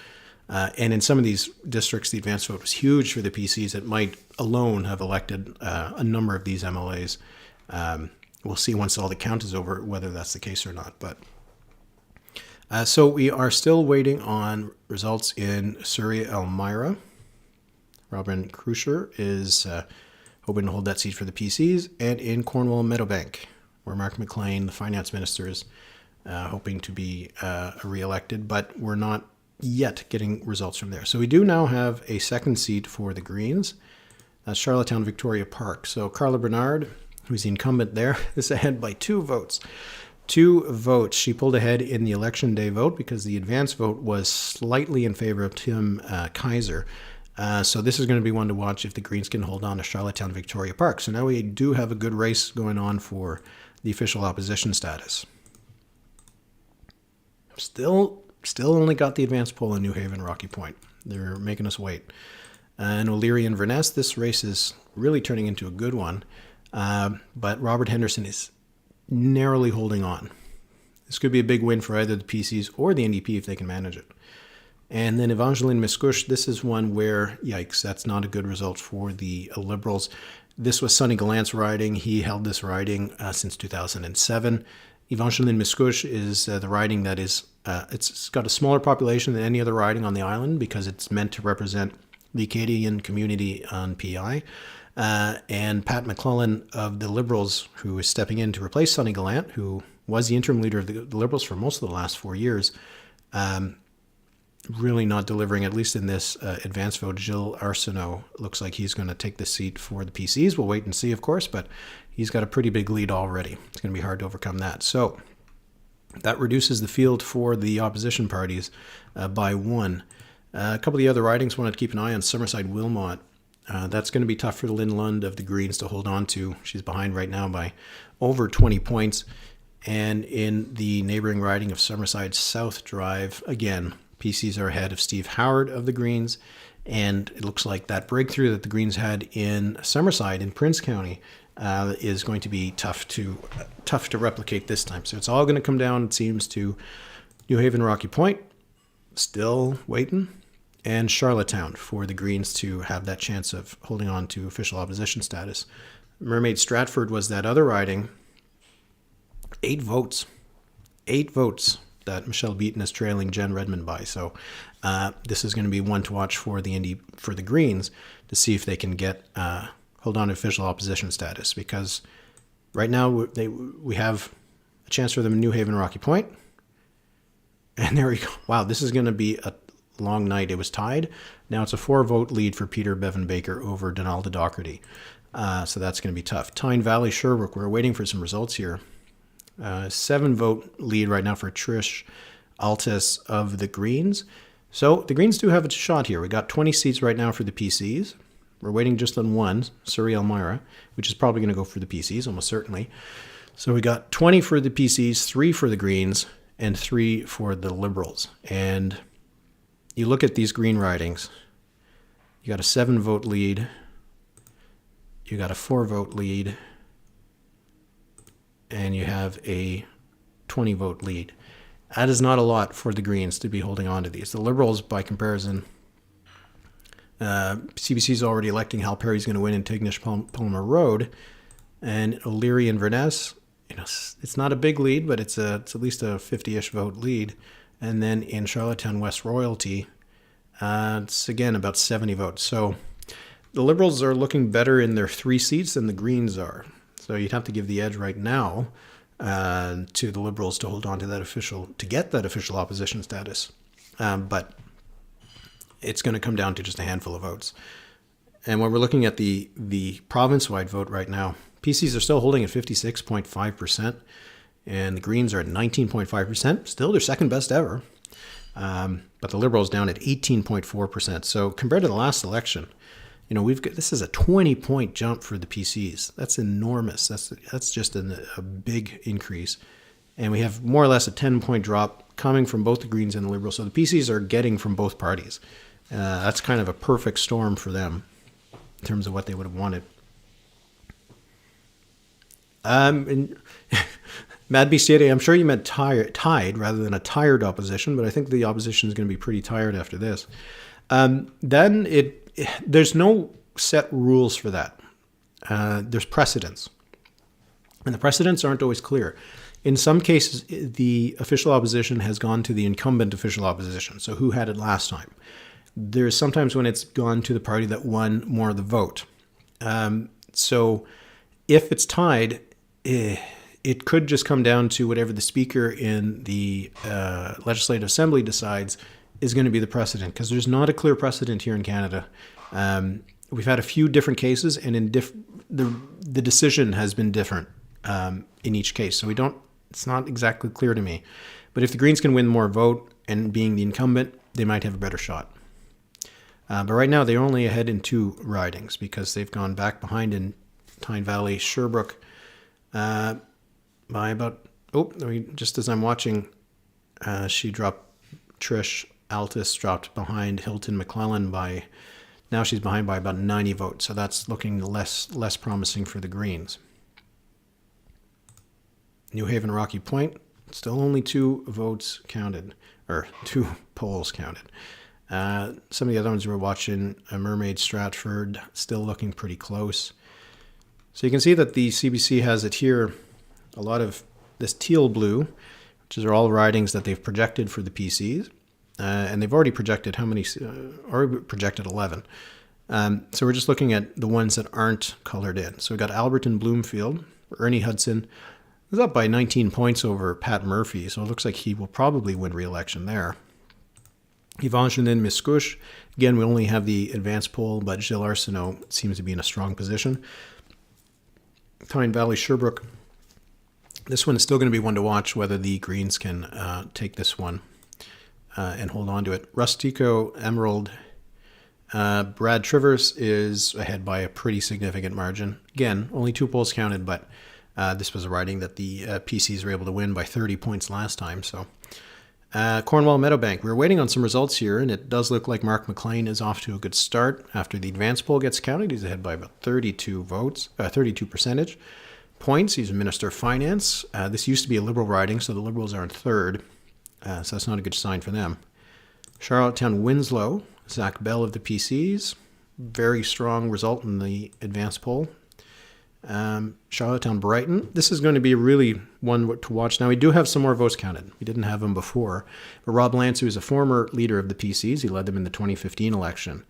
Speaker 1: and in some of these districts, the advance vote was huge for the PCs. It might alone have elected a number of these MLAs. We'll see once all the count is over whether that's the case or not. But so we are still waiting on results in Surrey Elmira. Robin Crucher is hoping to hold that seat for the PCs, and in Cornwall Meadowbank, where Mark McLean, the finance minister, is hoping to be re-elected, but we're not yet getting results from there. So we do now have a second seat for the Greens. That's Charlottetown Victoria Park. So Carla Bernard, who's the incumbent there, is ahead by 2 votes. 2 votes. She pulled ahead in the election day vote because the advance vote was slightly in favor of Tim Kaiser. So this is going to be one to watch if the Greens can hold on to Charlottetown Victoria Park. So now we do have a good race going on for the official opposition status. Still only got the advance poll in New Haven, Rocky Point. They're making us wait. And O'Leary and Inverness, this race is really turning into a good one. But Robert Henderson is narrowly holding on. This could be a big win for either the PCs or the NDP if they can manage it. And then Evangeline Miscouche, this is one where, yikes, that's not a good result for the Liberals. This was Sonny Gallant's riding. He held this riding since 2007. Evangeline Miscouche is the riding that is, it's got a smaller population than any other riding on the island because it's meant to represent the Acadian community on PEI. And Pat McClellan of the Liberals, who is stepping in to replace Sonny Gallant, who was the interim leader of the Liberals for most of the last 4 years, really not delivering, at least in this advance vote. Gilles Arsenault looks like he's going to take the seat for the PCs. We'll wait and see, of course, but he's got a pretty big lead already. It's going to be hard to overcome that. So that reduces the field for the opposition parties by 1. A couple of the other ridings wanted to keep an eye on Summerside-Wilmot. That's going to be tough for Lynn Lund of the Greens to hold on to. She's behind right now by over 20 points. And in the neighboring riding of Summerside South Drive, again, PCs are ahead of Steve Howard of the Greens. And it looks like that breakthrough that the Greens had in Summerside in Prince County is going to be tough to replicate this time. So it's all going to come down, it seems, to New Haven, Rocky Point. Still waiting. And Charlottetown for the Greens to have that chance of holding on to official opposition status. Mermaid Stratford was that other riding. 8 votes. 8 votes that Michelle Beaton is trailing Jen Redmond by. So this is going to be one to watch for the Greens to see if they can hold on to official opposition status. Because right now we have a chance for them in New Haven, Rocky Point. And there we go. Wow, this is going to be a long night. It was tied. Now it's a 4-vote lead for Peter Bevan-Baker over Donalda Docherty. So that's going to be tough. Tyne Valley, Sherbrooke, we're waiting for some results here. 7-vote lead right now for Trish Altes of the Greens. So the Greens do have a shot here. We got 20 seats right now for the PCs. We're waiting just on one, Surrey Elmira, which is probably going to go for the PCs, almost certainly. So we got 20 for the PCs, 3 for the Greens, and 3 for the Liberals. And you look at these Green ridings, you got a 7-vote lead, you got a 4-vote lead, and you have a 20-vote lead. That is not a lot for the Greens to be holding on to these. The Liberals, by comparison, CBC is already electing Hal Perry's going to win in Tignish Palmer Road, and O'Leary and Inverness, it's not a big lead, but it's at least a 50-ish vote lead. And then in Charlottetown West Royalty, it's again about 70 votes. So the Liberals are looking better in their 3 seats than the Greens are. So you'd have to give the edge right now to the Liberals to hold on to get that official opposition status. But it's going to come down to just a handful of votes. And when we're looking at the province-wide vote right now, PCs are still holding at 56.5%, and the Greens are at 19.5%. Still their second best ever. But the Liberals down at 18.4%. So compared to the last election, this is a 20-point jump for the PCs. That's enormous. That's just a big increase. And we have more or less a 10-point drop coming from both the Greens and the Liberals. So the PCs are getting from both parties. That's kind of a perfect storm for them in terms of what they would have wanted. And Mad Beast City, I'm sure you meant tied rather than a tired opposition, but I think the opposition is going to be pretty tired after this. There's no set rules for that. There's precedents. And the precedents aren't always clear. In some cases, the official opposition has gone to the incumbent official opposition. So who had it last time? There's sometimes when it's gone to the party that won more of the vote. So if it's tied, it could just come down to whatever the speaker in the Legislative Assembly decides is going to be the precedent, because there's not a clear precedent here in Canada. We've had a few different cases, and the decision has been different in each case. So it's not exactly clear to me. But if the Greens can win more vote and being the incumbent, they might have a better shot. But right now they're only ahead in 2 ridings because they've gone back behind in Tyne Valley, Sherbrooke, by about, just as I'm watching, she dropped, Trish Altus dropped behind Hilton McClellan now she's behind by about 90 votes. So that's looking less promising for the Greens. New Haven, Rocky Point, still only 2 votes counted, or 2 polls counted. Some of the other ones we're watching, Mermaid, Stratford, still looking pretty close. So you can see that the CBC has it here, a lot of this teal blue, which are all ridings that they've projected for the PCs. And they've already projected how many? Already projected 11. So we're just looking at the ones that aren't colored in. So we've got Alberton Bloomfield. Ernie Hudson is up by 19 points over Pat Murphy. So it looks like he will probably win re-election there. Evangeline Miscouche. Again, we only have the advanced poll, but Gilles Arsenault seems to be in a strong position. Tyne Valley, Sherbrooke. This one is still going to be one to watch, whether the Greens can take this one and hold on to it. Rustico, Emerald. Brad Trivers is ahead by a pretty significant margin. Again, only 2 polls counted, but this was a riding that the PCs were able to win by 30 points last time. So Cornwall, Meadowbank. We're waiting on some results here, and it does look like Mark McLean is off to a good start. After the advanced poll gets counted, he's ahead by about 32 percentage points. He's a Minister of Finance. This used to be a Liberal riding, so the Liberals are in 3rd. So that's not a good sign for them. Charlottetown, Winslow. Zach Bell of the PCs. Very strong result in the advanced poll. Charlottetown, Brighton. This is going to be really one to watch. Now, we do have some more votes counted. We didn't have them before. But Rob Lance, who is a former leader of the PCs, he led them in the 2015 election,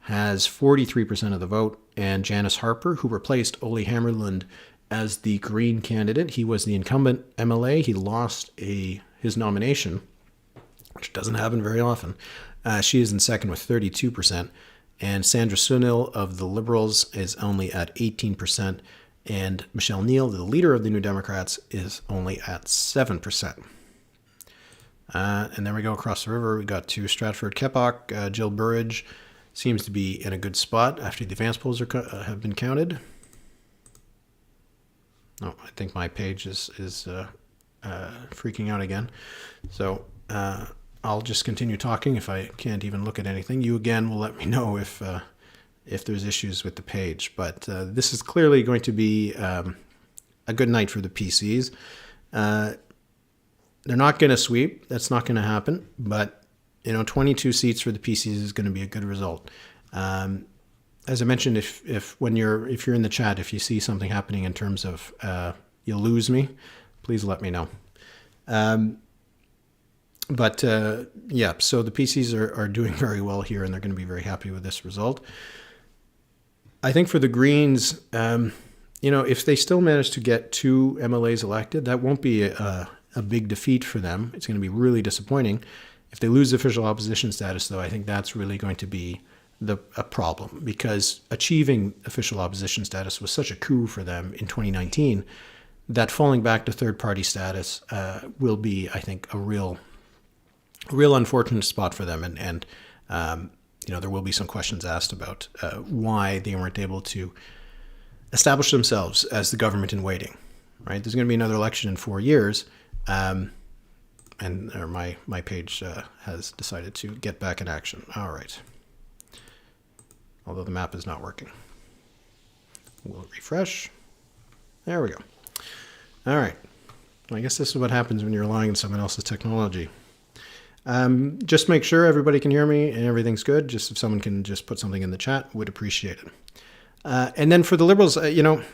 Speaker 1: has 43% of the vote. And Janice Harper, who replaced Ole Hammerlund as the Green candidate, he was the incumbent MLA. He lost his nomination, which doesn't happen very often. She is in second with 32%. And Sandra Sunil of the Liberals is only at 18%. And Michelle Neill, the leader of the New Democrats, is only at 7%. And then we go across the river. We got to Stratford, Keppoch. Jill Burridge seems to be in a good spot after the advance polls have been counted. Oh, I think my page is freaking out again. So I'll just continue talking if I can't even look at anything. You again will let me know if there's issues with the page. But this is clearly going to be a good night for the PCs. They're not going to sweep. That's not going to happen. But 22 seats for the PCs is going to be a good result. As I mentioned, if you're in the chat, if you see something happening in terms of you'll lose me, please let me know. But so the PCs are doing very well here, and they're going to be very happy with this result. I think for the Greens, if they still manage to get 2 MLAs elected, that won't be a big defeat for them. It's going to be really disappointing. If they lose official opposition status, though, I think that's really going to be a problem, because achieving official opposition status was such a coup for them in 2019 that falling back to third-party status will be, I think, a real unfortunate spot for them. And there will be some questions asked about why they weren't able to establish themselves as the government in waiting. Right? There's going to be another election in 4 years, and my page has decided to get back in action. All right. Although the map is not working. We'll refresh. There we go. All right. I guess this is what happens when you're relying on someone else's technology. Just make sure everybody can hear me and everything's good. Just if someone can just put something in the chat, would appreciate it. And then for the Liberals, the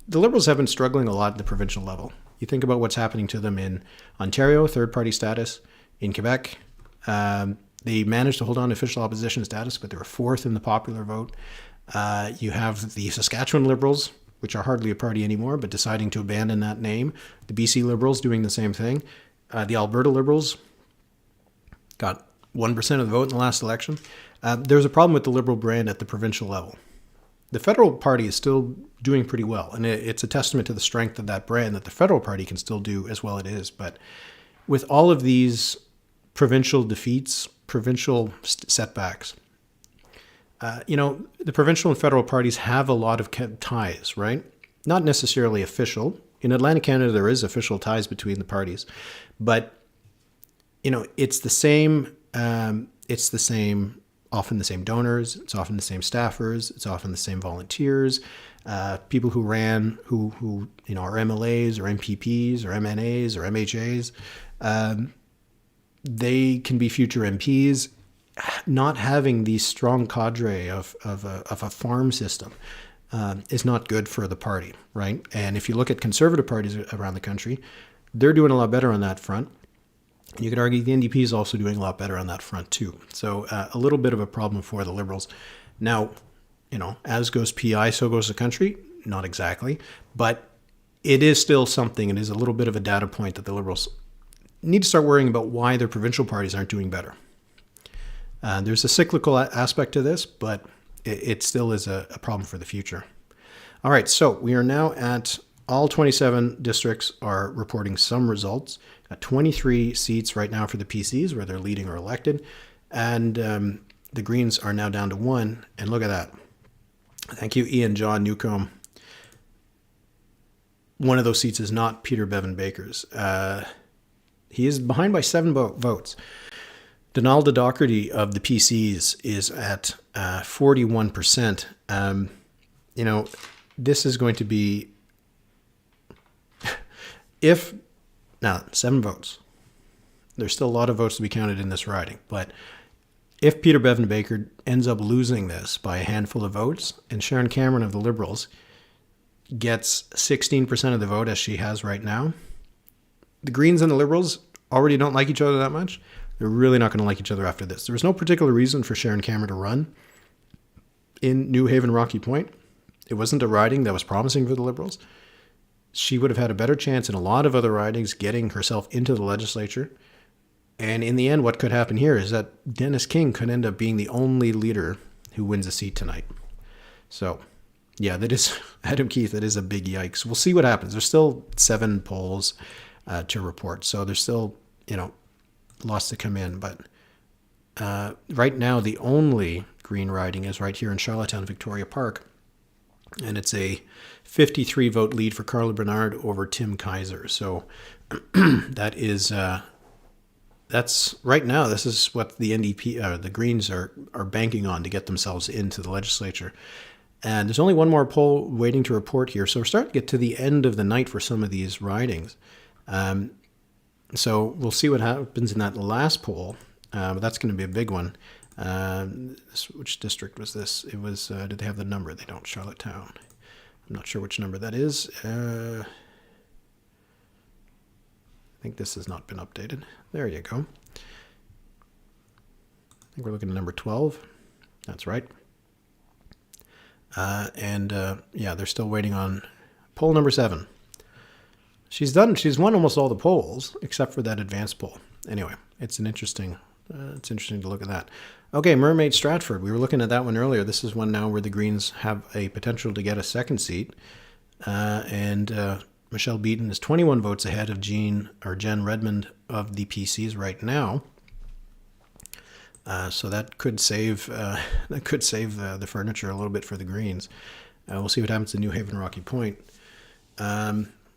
Speaker 1: Liberals have been struggling a lot at the provincial level. You think about what's happening to them in Ontario, third-party status, in Quebec. They managed to hold on to official opposition status, but they were 4th in the popular vote. You have the Saskatchewan Liberals, which are hardly a party anymore, but deciding to abandon that name. The BC Liberals doing the same thing. The Alberta Liberals got 1% of the vote in the last election. There's a problem with the Liberal brand at the provincial level. The federal party is still doing pretty well, and it's a testament to the strength of that brand that the federal party can still do as well it is. But with all of these provincial defeats, provincial setbacks, the provincial and federal parties have a lot of ties, right? Not necessarily official. In Atlantic Canada, there is official ties between the parties, but it's the same. Often the same donors. It's often the same staffers. It's often the same volunteers. People who ran, who are MLAs or MPPs or MNAs or MHAs. They can be future MPs. Not having the strong cadre of a farm system is not good for the party, right? And if you look at conservative parties around the country, they're doing a lot better on that front. You could argue the NDP is also doing a lot better on that front too. So a little bit of a problem for the Liberals. Now, as goes PEI, so goes the country. Not exactly, but it is still something. It is a little bit of a data point that the Liberals need to start worrying about why their provincial parties aren't doing better. There's a cyclical aspect to this, but it still is a problem for the future. All right, so we are now at all 27 districts are reporting some results. 23 seats right now for the PCs where they're leading or elected. And the Greens are now down to 1. And look at that. Thank you, Ian John Newcomb. One of those seats is not Peter Bevan-Baker's. He is behind by 7 votes. Donalda Docherty of the PCs is at 41%. This is going to be... Now, 7 votes. There's still a lot of votes to be counted in this riding. But if Peter Bevan-Baker ends up losing this by a handful of votes, and Sharon Cameron of the Liberals gets 16% of the vote as she has right now, the Greens and the Liberals already don't like each other that much. They're really not going to like each other after this. There was no particular reason for Sharon Cameron to run in New Haven Rocky Point. It wasn't a riding that was promising for the Liberals. She would have had a better chance in a lot of other ridings getting herself into the legislature. And in the end, what could happen here is that Dennis King could end up being the only leader who wins a seat tonight. So, yeah, that is, Adam Keith, that is a big yikes. We'll see what happens. There's still 7 polls to report. So there's still, lots to come in. But right now, the only Green riding is right here in Charlottetown, Victoria Park. And it's a 53-vote lead for Carla Bernard over Tim Kaiser. So that's right now. This is what the NDP, the Greens are banking on to get themselves into the legislature. And there's only one more poll waiting to report here. So we're starting to get to the end of the night for some of these ridings. So we'll see what happens in that last poll. But that's going to be a big one. Which district was this? It was, did they have the number? They don't. Charlottetown. I'm not sure which number that is. I think this has not been updated. There you go. I think we're looking at number 12. That's right. Yeah, they're still waiting on poll number 7. She's won almost all the polls except for that advanced poll. Anyway, it's interesting to look at that. Okay, Mermaid Stratford. We were looking at that one earlier. This is one now where the Greens have a potential to get a second seat. Michelle Beaton is 21 votes ahead of Jen Redmond of the PCs right now. So that could save the furniture a little bit for the Greens. We'll see what happens in New Haven Rocky Point.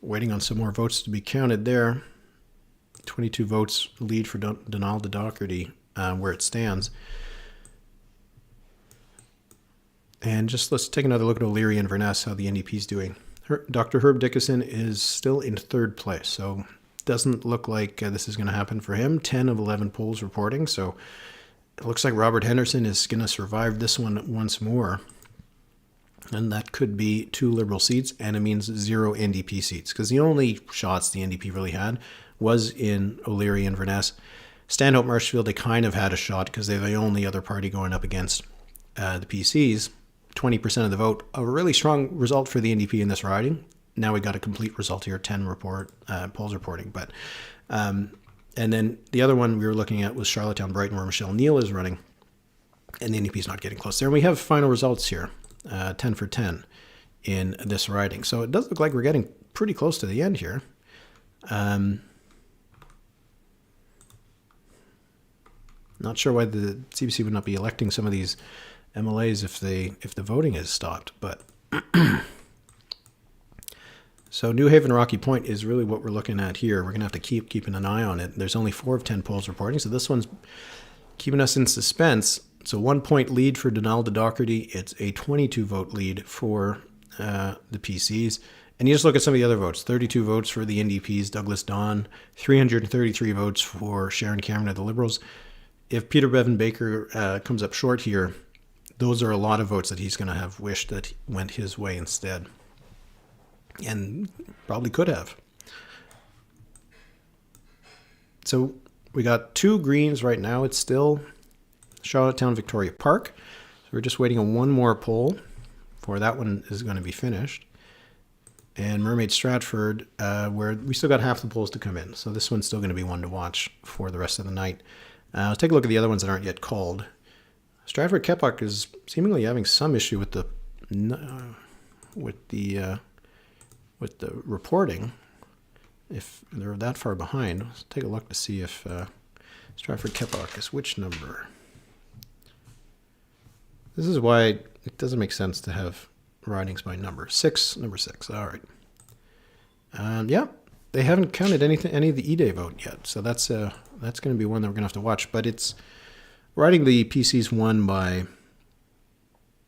Speaker 1: Waiting on some more votes to be counted there. 22 votes lead for Donald Doherty where it stands. And just let's take another look at O'Leary and Inverness, how the NDP is doing. Dr. Herb Dickinson is still in 3rd place, so doesn't look like this is going to happen for him. 10 of 11 polls reporting, so it looks like Robert Henderson is going to survive this one once more. And that could be 2 Liberal seats, and it means 0 NDP seats, because the only shots the NDP really had was in O'Leary and Inverness. Stanhope Marshfield, they kind of had a shot because they're the only other party going up against the PCs. 20% of the vote, a really strong result for the NDP in this riding. Now we got a complete result here, 10 polls reporting. But and then the other one we were looking at was Charlottetown Brighton, where Michelle Neill is running, and the NDP is not getting close there. And we have final results here, 10 for 10 in this riding. So it does look like we're getting pretty close to the end here. Not sure why the CBC would not be electing some of these MLAs if the voting is stopped, but so New Haven Rocky Point is really what we're looking at here. We're gonna have to keep keeping an eye on it. There's only 4 of 10 polls reporting, so this one's keeping us in suspense. It's a 1-point lead for Donald Doherty. It's a 22 vote lead for the PCs. And you just look at some of the other votes. 32 votes for the NDP's Douglas Don, 333 votes for Sharon Cameron of the Liberals. If Peter Bevan-Baker comes up short here, those are a lot of votes that he's going to have wished that went his way instead. And probably could have. So we got 2 Greens right now. It's still Charlottetown Victoria Park. So we're just waiting on one more poll before that one is going to be finished. And Mermaid Stratford, where we still got half the polls to come in. So this one's still going to be one to watch for the rest of the night. Let's take a look at the other ones that aren't yet called. Stratford Keppoch is seemingly having some issue with the reporting. If they're that far behind, let's take a look to see if Stratford Keppoch is which number. This is why it doesn't make sense to have ridings by number. Number 6. All right. Yeah, they haven't counted any of the E-Day vote yet, so that's going to be one that we're going to have to watch. But it's riding the PCs won by,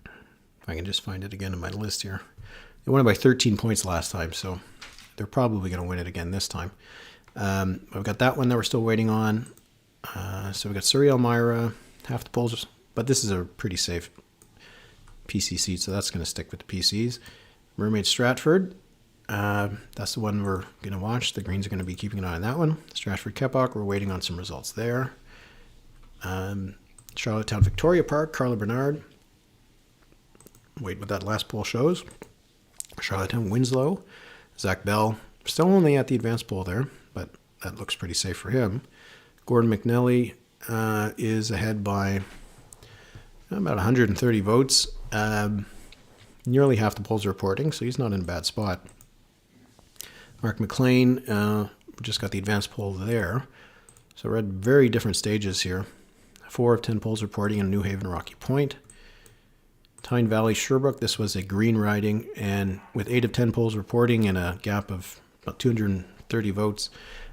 Speaker 1: if I can just find it again in my list here, they won it by 13 points last time, so they're probably going to win it again this time. We've got that one that we're still waiting on. So we've got Surrey Elmira, half the polls, but this is a pretty safe PC seat, so that's going to stick with the PCs. Mermaid Stratford, that's the one we're going to watch. The Greens are going to be keeping an eye on that one. Stratford Keppoch, we're waiting on some results there. Charlottetown Victoria Park, Carla Bernard. Wait what that last poll shows. Charlottetown Winslow, Zach Bell, still only at the advanced poll there, but that looks pretty safe for him. Gordon McNelly is ahead by about 130 votes. Nearly half the polls are reporting, so he's not in a bad spot. Mark McLean, just got the advanced poll there. So we're at very different stages here. 4 of 10 polls reporting in New Haven Rocky Point. Tyne Valley Sherbrooke, this was a green riding, and with 8 of 10 polls reporting and a gap of about 230 votes,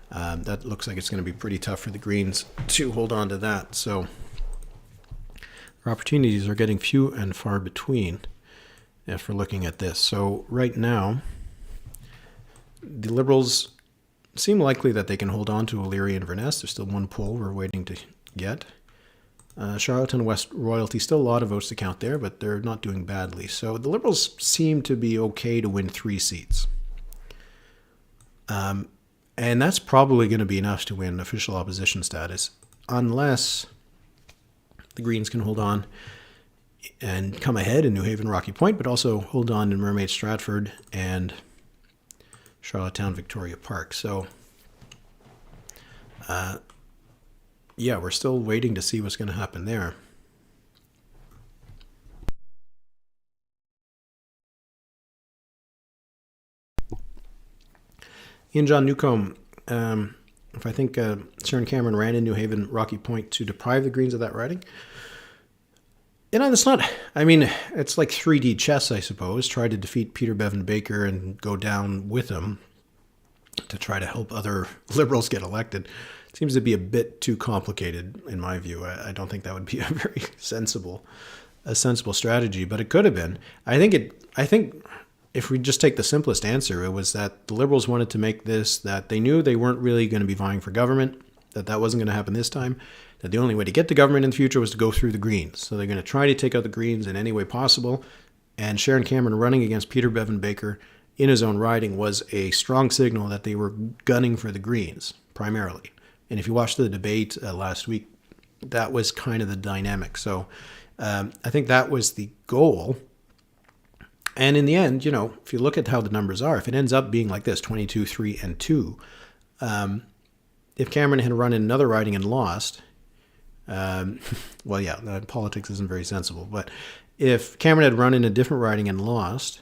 Speaker 1: that looks like it's going to be pretty tough for the Greens to hold on to that. So our opportunities are getting few and far between if we're looking at this. So right now, the Liberals seem likely that they can hold on to O'Leary and Inverness. There's still one poll we're waiting to get. Charlottetown West Royalty, still a lot of votes to count there, but they're not doing badly. So the Liberals seem to be okay to win 3 seats. And that's probably going to be enough to win official opposition status, unless the Greens can hold on and come ahead in New Haven, Rocky Point, but also hold on in Mermaid, Stratford, and Charlottetown, Victoria Park. So, yeah, we're still waiting to see what's going to happen there. Ian John Newcomb, if I think Sharon Cameron ran in New Haven, Rocky Point to deprive the Greens of that riding. It's not, it's like 3D chess, I suppose. Try to defeat Peter Bevan-Baker and go down with him to try to help other Liberals get elected. It seems to be a bit too complicated, in my view. I don't think that would be a very sensible strategy, but it could have been. I think if we just take the simplest answer, it was that the Liberals wanted to make this, that they knew they weren't really going to be vying for government, that wasn't going to happen this time, that the only way to get to government in the future was to go through the Greens. So they're going to try to take out the Greens in any way possible. And Sharon Cameron running against Peter Bevan-Baker in his own riding was a strong signal that they were gunning for the Greens, primarily. And if you watched the debate last week, that was kind of the dynamic. So I think that was the goal. And in the end, if you look at how the numbers are, if it ends up being like this, 22, 3, and 2, if Cameron had run in another riding and lost, politics isn't very sensible, but if Cameron had run in a different riding and lost,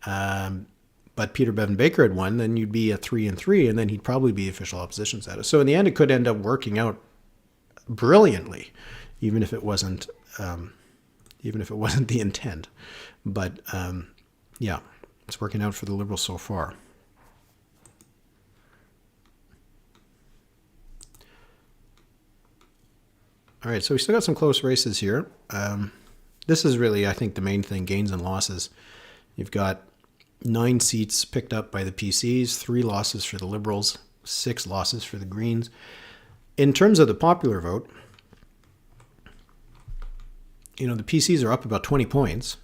Speaker 1: but Peter Bevan-Baker had won, then you'd be at 3 and 3, and then he'd probably be official opposition status. So in the end, it could end up working out brilliantly, even if it wasn't the intent. But it's working out for the Liberals so far. All right, so we still got some close races here. This is really, I think, the main thing, gains and losses. You've got 9 seats picked up by the PCs, 3 losses for the Liberals, 6 losses for the Greens. In terms of the popular vote, the PCs are up about 20 points,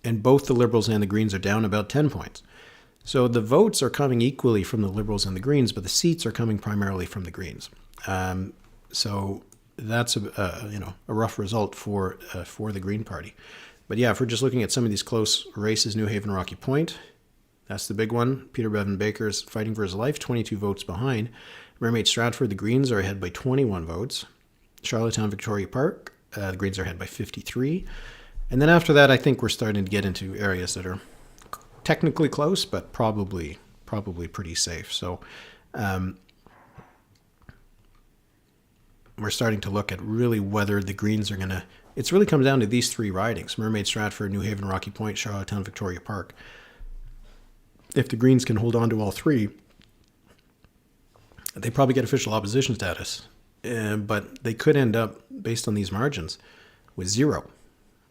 Speaker 1: and both the Liberals and the Greens are down about 10 points. So the votes are coming equally from the Liberals and the Greens, but the seats are coming primarily from the Greens. So that's a rough result for the Green Party. But yeah, if we're just looking at some of these close races, New Haven, Rocky Point, that's the big one. Peter Bevan-Baker is fighting for his life, 22 votes behind. Mermaid, Stratford, the Greens are ahead by 21 votes. Charlottetown, Victoria Park, the Greens are ahead by 53. And then after that, I think we're starting to get into areas that are technically close, but probably pretty safe. So we're starting to look at really whether the Greens are going to... It's really comes down to these 3 ridings, Mermaid, Stratford, New Haven, Rocky Point, Charlottetown, Victoria Park. If the Greens can hold on to all 3, they probably get official opposition status. But they could end up, based on these margins, with 0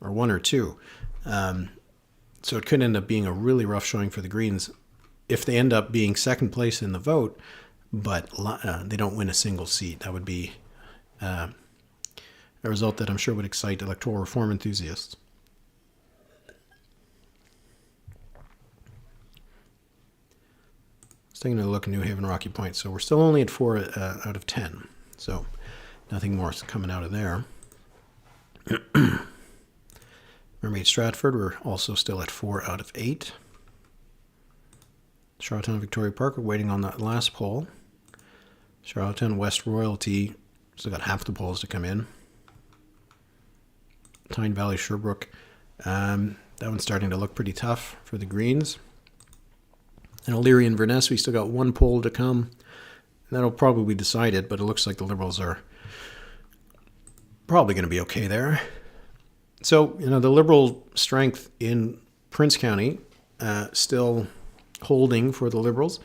Speaker 1: or 1 or 2. So it could end up being a really rough showing for the Greens if they end up being second place in the vote, but they don't win a single seat. That would be a result that I'm sure would excite electoral reform enthusiasts. Let's take a look at New Haven, Rocky Point. So we're still only at 4 out of 10. So nothing more is coming out of there. Mermaid, Stratford, we're also still at 4 out of 8. Charlottetown, Victoria Park, we're waiting on that last poll. Charlottetown, West Royalty, still got half the polls to come in. Tyne Valley, Sherbrooke, that one's starting to look pretty tough for the Greens. And O'Leary and Inverness, we still got 1 poll to come. That'll probably decide it, but it looks like the Liberals are probably going to be okay there. So, the Liberal strength in Prince County still holding for the Liberals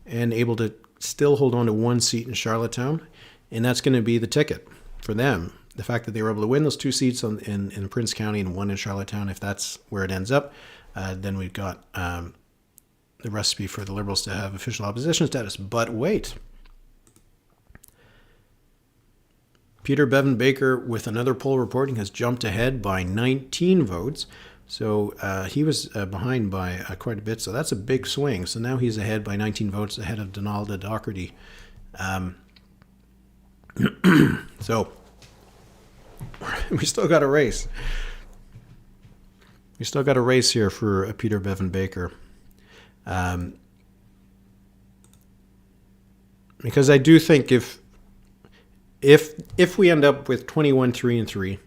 Speaker 1: and able to still hold on to 1 seat in Charlottetown. And that's going to be the ticket for them. The fact that they were able to win those 2 seats in Prince County and 1 in Charlottetown, if that's where it ends up, then we've got the recipe for the Liberals to have official opposition status. But wait. Peter Bevan-Baker, with another poll reporting, has jumped ahead by 19 votes. So he was behind by quite a bit. So that's a big swing. So now he's ahead by 19 votes ahead of Donalda Docherty. So we still got a race. We still got a race here for Peter Bevan-Baker. Because I do think if we end up with 21-3-3,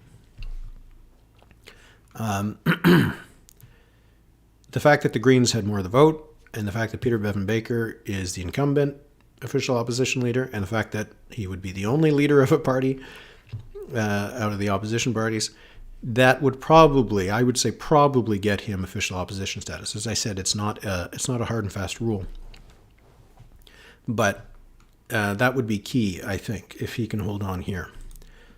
Speaker 1: the fact that the Greens had more of the vote, and the fact that Peter Bevan-Baker is the incumbent official opposition leader, and the fact that he would be the only leader of a party out of the opposition parties, that would probably, I would say, probably get him official opposition status. As I said, it's not a hard and fast rule, but that would be key, I think, if he can hold on here.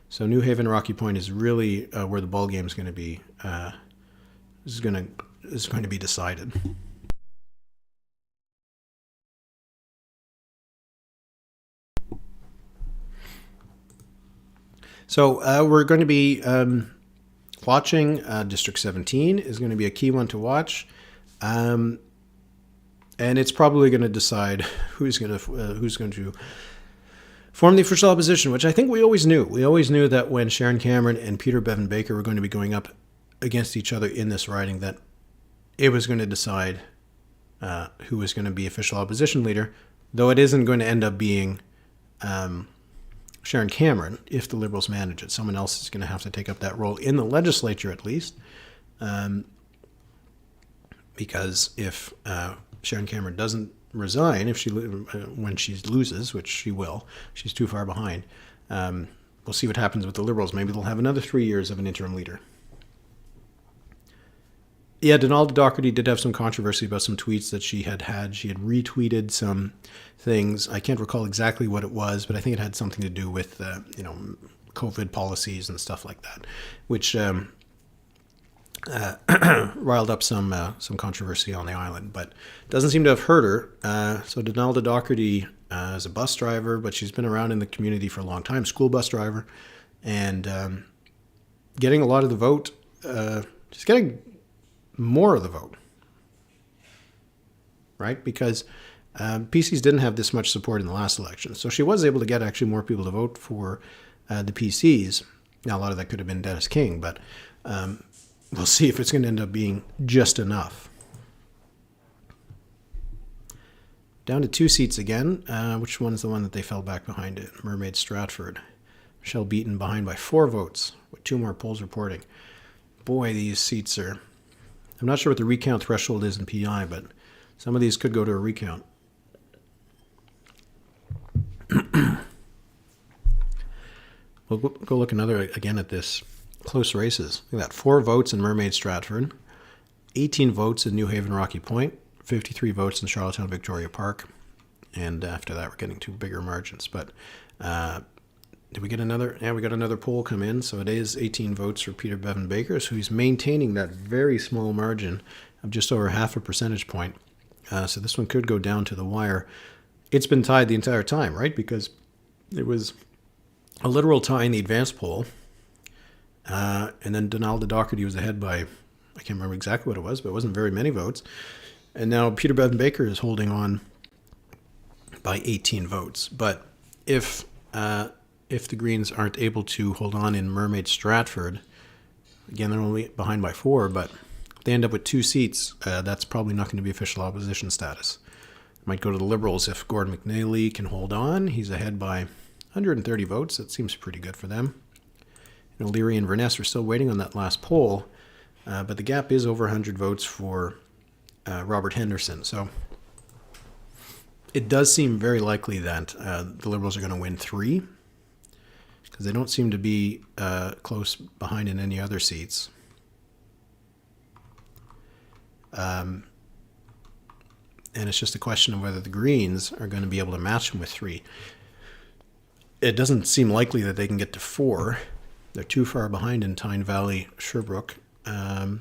Speaker 1: So New Haven Rocky Point is really where the ball game is going to be. Is going to be decided. So we're going to be watching District 17 is going to be a key one to watch. And it's probably going to decide who's going to form the official opposition, which I think we always knew. We always knew that when Sharon Cameron and Peter Bevan-Baker were going to be going up against each other in this riding, that it was going to decide who was going to be official opposition leader, though it isn't going to end up being Sharon Cameron if the Liberals manage it. Someone else is going to have to take up that role in the legislature at least, because if Sharon Cameron doesn't resign, when she loses, which she will, she's too far behind, we'll see what happens with the Liberals. Maybe they'll have another 3 years of an interim leader. Yeah, Donalda Doherty did have some controversy about some tweets that she had had. She had retweeted some things. I can't recall exactly what it was, but I think it had something to do with, COVID policies and stuff like that, which riled up some controversy on the island, but doesn't seem to have hurt her. So Donalda Doherty is a bus driver, but she's been around in the community for a long time, school bus driver, and getting a lot of the vote. She's getting more of the vote, right? Because PCs didn't have this much support in the last election. So she was able to get actually more people to vote for the PCs. Now, a lot of that could have been Dennis King, but we'll see if it's going to end up being just enough. Down to 2 seats again. Which one is the one that they fell back behind it? Mermaid Stratford. Michelle beaten behind by 4 votes with 2 more polls reporting. Boy, these seats are... I'm not sure what the recount threshold is in PEI, but some of these could go to a recount. We'll go look again at this close races. Look at that. 4 votes in Mermaid Stratford, 18 votes in New Haven Rocky Point, 53 votes in Charlottetown Victoria Park, and after that we're getting to bigger margins. But did we get another? Yeah, we got another poll come in. So it is 18 votes for Peter Bevan-Baker. So he's maintaining that very small margin of just over half a percentage point. So this one could go down to the wire. It's been tied the entire time, right? Because it was a literal tie in the advanced poll. And then Donalda Doherty was ahead by, I can't remember exactly what it was, but it wasn't very many votes. And now Peter Bevan-Baker is holding on by 18 votes. But if the Greens aren't able to hold on in Mermaid Stratford, again, they're only behind by 4, but if they end up with 2 seats, that's probably not going to be official opposition status. Might go to the Liberals if Gordon McNally can hold on. He's ahead by 130 votes. That seems pretty good for them. Leary and Verness are still waiting on that last poll, but the gap is over 100 votes for Robert Henderson. So it does seem very likely that the Liberals are going to win 3, because they don't seem to be close behind in any other seats. And it's just a question of whether the Greens are going to be able to match them with 3. It doesn't seem likely that they can get to 4. They're too far behind in Tyne Valley, Sherbrooke. That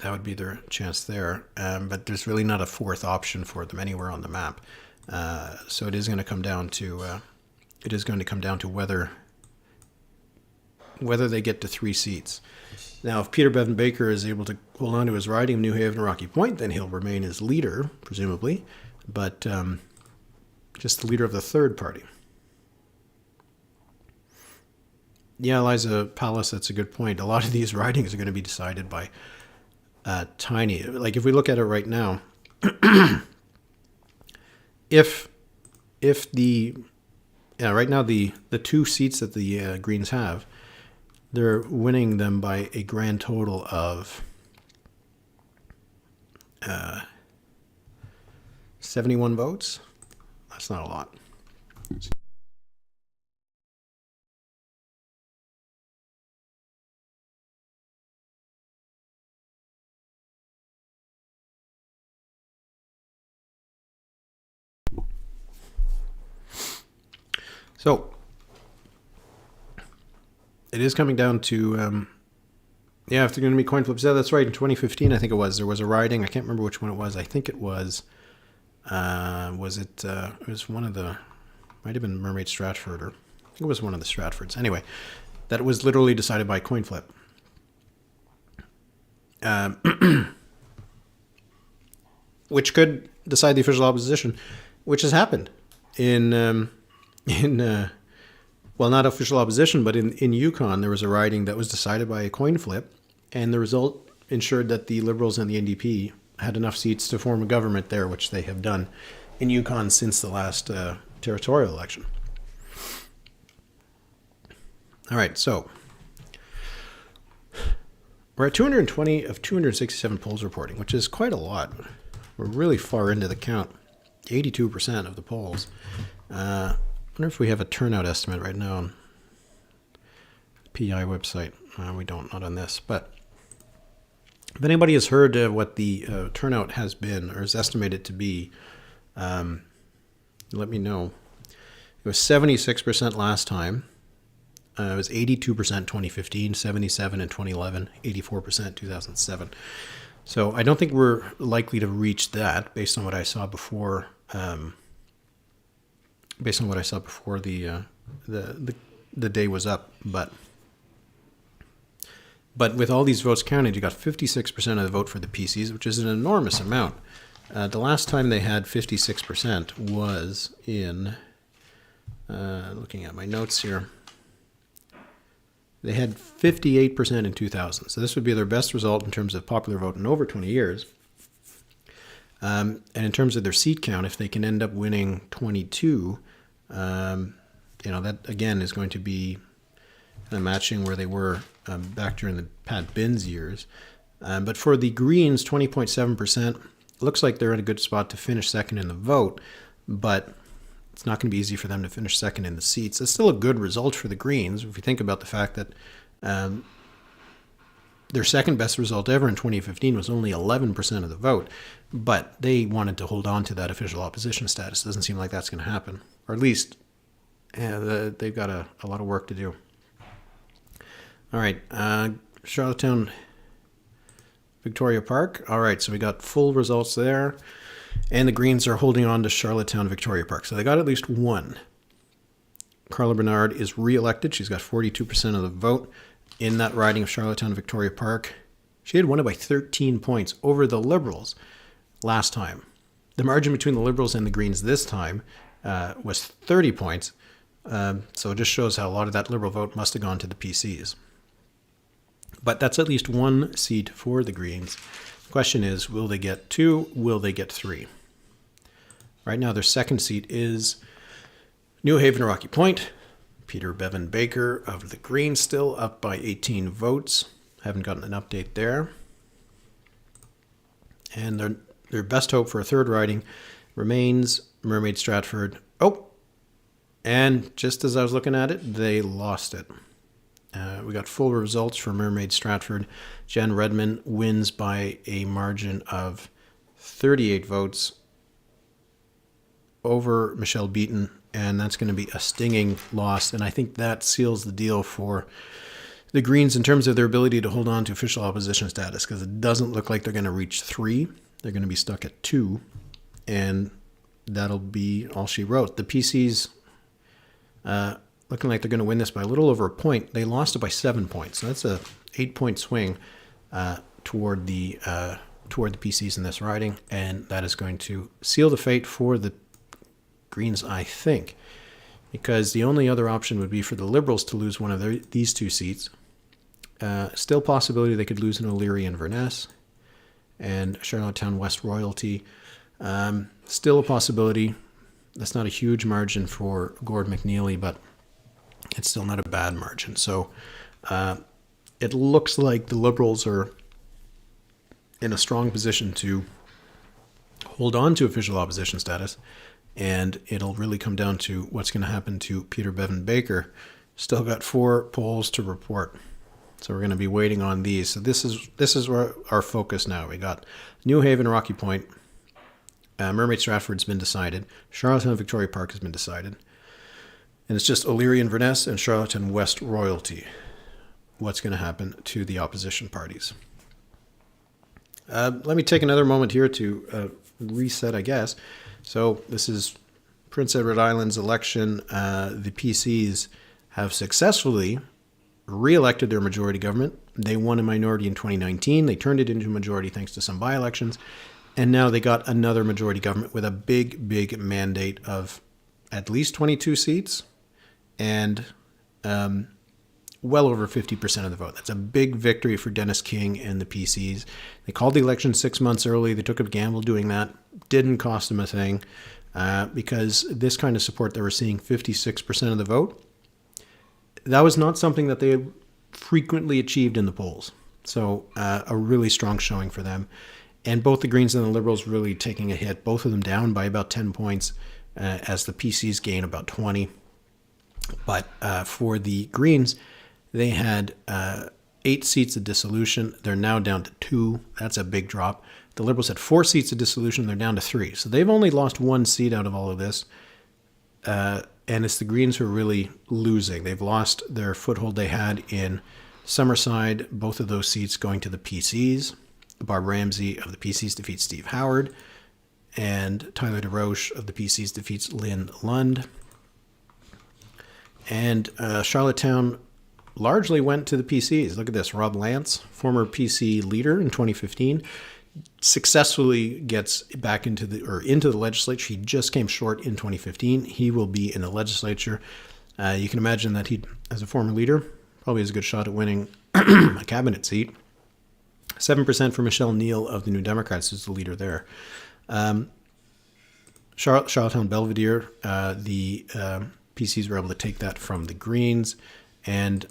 Speaker 1: would be their chance there. But there's really not a 4th option for them anywhere on the map. So it is going to come down to whether they get to 3 seats. Now, if Peter Bevan-Baker is able to hold on to his riding of New Haven Rocky Point, then he'll remain as leader, presumably, but just the leader of the 3rd party. Yeah, Eliza Palace, that's a good point. A lot of these ridings are going to be decided by tiny. Like if we look at it right now, if the right now the two seats that the Greens have, they're winning them by a grand total of 71 votes. That's not a lot. So it is coming down to, if they're going to be coin flips. Yeah, that's right. In 2015, I think it was, there was a riding. I can't remember which one it was. I think it was, it was one of the, might have been Mermaid Stratford, or I think it was one of the Stratfords. Anyway, that was literally decided by coin flip. Which could decide the official opposition, which has happened well, not official opposition, but in Yukon, there was a riding that was decided by a coin flip, and the result ensured that the Liberals and the NDP had enough seats to form a government there, which they have done in Yukon since the last territorial election. All right, so we're at 220 of 267 polls reporting, which is quite a lot. We're really far into the count, 82% of the polls. I wonder if we have a turnout estimate right now on the PEI website. We don't, not on this. But if anybody has heard what the turnout has been or is estimated to be, let me know. It was 76% last time. It was 82% 2015, 77 in 2011, 84% 2007. So I don't think we're likely to reach that based on what I saw before. Based on what I saw before the day was up, but with all these votes counted, you got 56% of the vote for the PCs, which is an enormous amount. The last time they had 56% was in, looking at my notes here, they had 58% in 2000. So this would be their best result in terms of popular vote in over 20 years. And in terms of their seat count, if they can end up winning 22, that again is going to be kind of matching where they were back during the Pat Binns years. But for the Greens, 20.7%, looks like they're in a good spot to finish second in the vote, but it's not going to be easy for them to finish second in the seats. It's still a good result for the Greens if you think about the fact that their second best result ever in 2015 was only 11% of the vote, but they wanted to hold on to that official opposition status. Doesn't seem like that's going to happen, or at least they've got a lot of work to do. All right, Charlottetown, Victoria Park. All right, so we got full results there, and the Greens are holding on to Charlottetown, Victoria Park. So they got at least one. Carla Bernard is re-elected. She's got 42% of the vote in that riding of Charlottetown, Victoria Park. She had won it by 13 points over the Liberals last time. The margin between the Liberals and the Greens this time was 30 points. So it just shows how a lot of that Liberal vote must have gone to the PCs. But that's at least one seat for the Greens. The question is, will they get 2? Will they get 3? Right now, their second seat is New Haven, Rocky Point. Peter Bevan-Baker of the Greens still up by 18 votes. Haven't gotten an update there. And their best hope for a third riding remains Mermaid Stratford. Oh, and just as I was looking at it, they lost it. We got full results for Mermaid Stratford. Jen Redmond wins by a margin of 38 votes over Michelle Beaton, and that's going to be a stinging loss. And I think that seals the deal for the Greens in terms of their ability to hold on to official opposition status, because it doesn't look like they're going to reach 3. They're going to be stuck at 2, and that'll be all she wrote. The PCs looking like they're going to win this by a little over a point. They lost it by 7 points. So that's a 8-point swing toward the PCs in this riding, and that is going to seal the fate for the Greens, I think. because the only other option would be for the Liberals to lose one of these two seats. Still possibility they could lose in O'Leary and Inverness and Charlottetown West Royalty. Still a possibility. That's not a huge margin for Gord McNeely, but it's still not a bad margin. So it looks like the Liberals are in a strong position to hold on to official opposition status, and it'll really come down to what's going to happen to Peter Bevan-Baker. Still got 4 polls to report, so we're going to be waiting on these. So this is where our focus now. We got New Haven, Rocky Point, Mermaid Stratford's been decided, Charlottetown Victoria Park has been decided, and it's just O'Leary Inverness and Charlottetown West Royalty. What's going to happen to the opposition parties? Let me take another moment here to reset, I guess. So this is Prince Edward Island's election. The PCs have successfully re-elected their majority government. They won a minority in 2019. They turned it into a majority thanks to some by-elections. And now they got another majority government with a big, big mandate of at least 22 seats and well over 50% of the vote. That's a big victory for Dennis King and the PCs. They called the election 6 months early. They took a gamble doing that. Didn't cost them a thing because this kind of support that we're seeing, 56% of the vote, that was not something that they frequently achieved in the polls. So a really strong showing for them. And both the Greens and the Liberals really taking a hit, both of them down by about 10 points as the PCs gain about 20. But for the Greens, they had 8 seats of dissolution. They're now down to 2. That's a big drop. The Liberals had 4 seats of dissolution. They're down to 3. So they've only lost 1 seat out of all of this. And it's the Greens who are really losing. They've lost their foothold they had in Summerside, both of those seats going to the PCs. Barb Ramsey of the PCs defeats Steve Howard, and Tyler DeRoche of the PCs defeats Lynn Lund. And Charlottetown largely went to the PCs. Look at this. Rob Lance, former PC leader in 2015, successfully gets back into the legislature. He just came short in 2015. He will be in the legislature. You can imagine that he, as a former leader, probably has a good shot at winning a cabinet seat. 7% for Michelle Neill of the New Democrats, who's the leader there. Charlottetown Belvedere, the PCs were able to take that from the Greens, and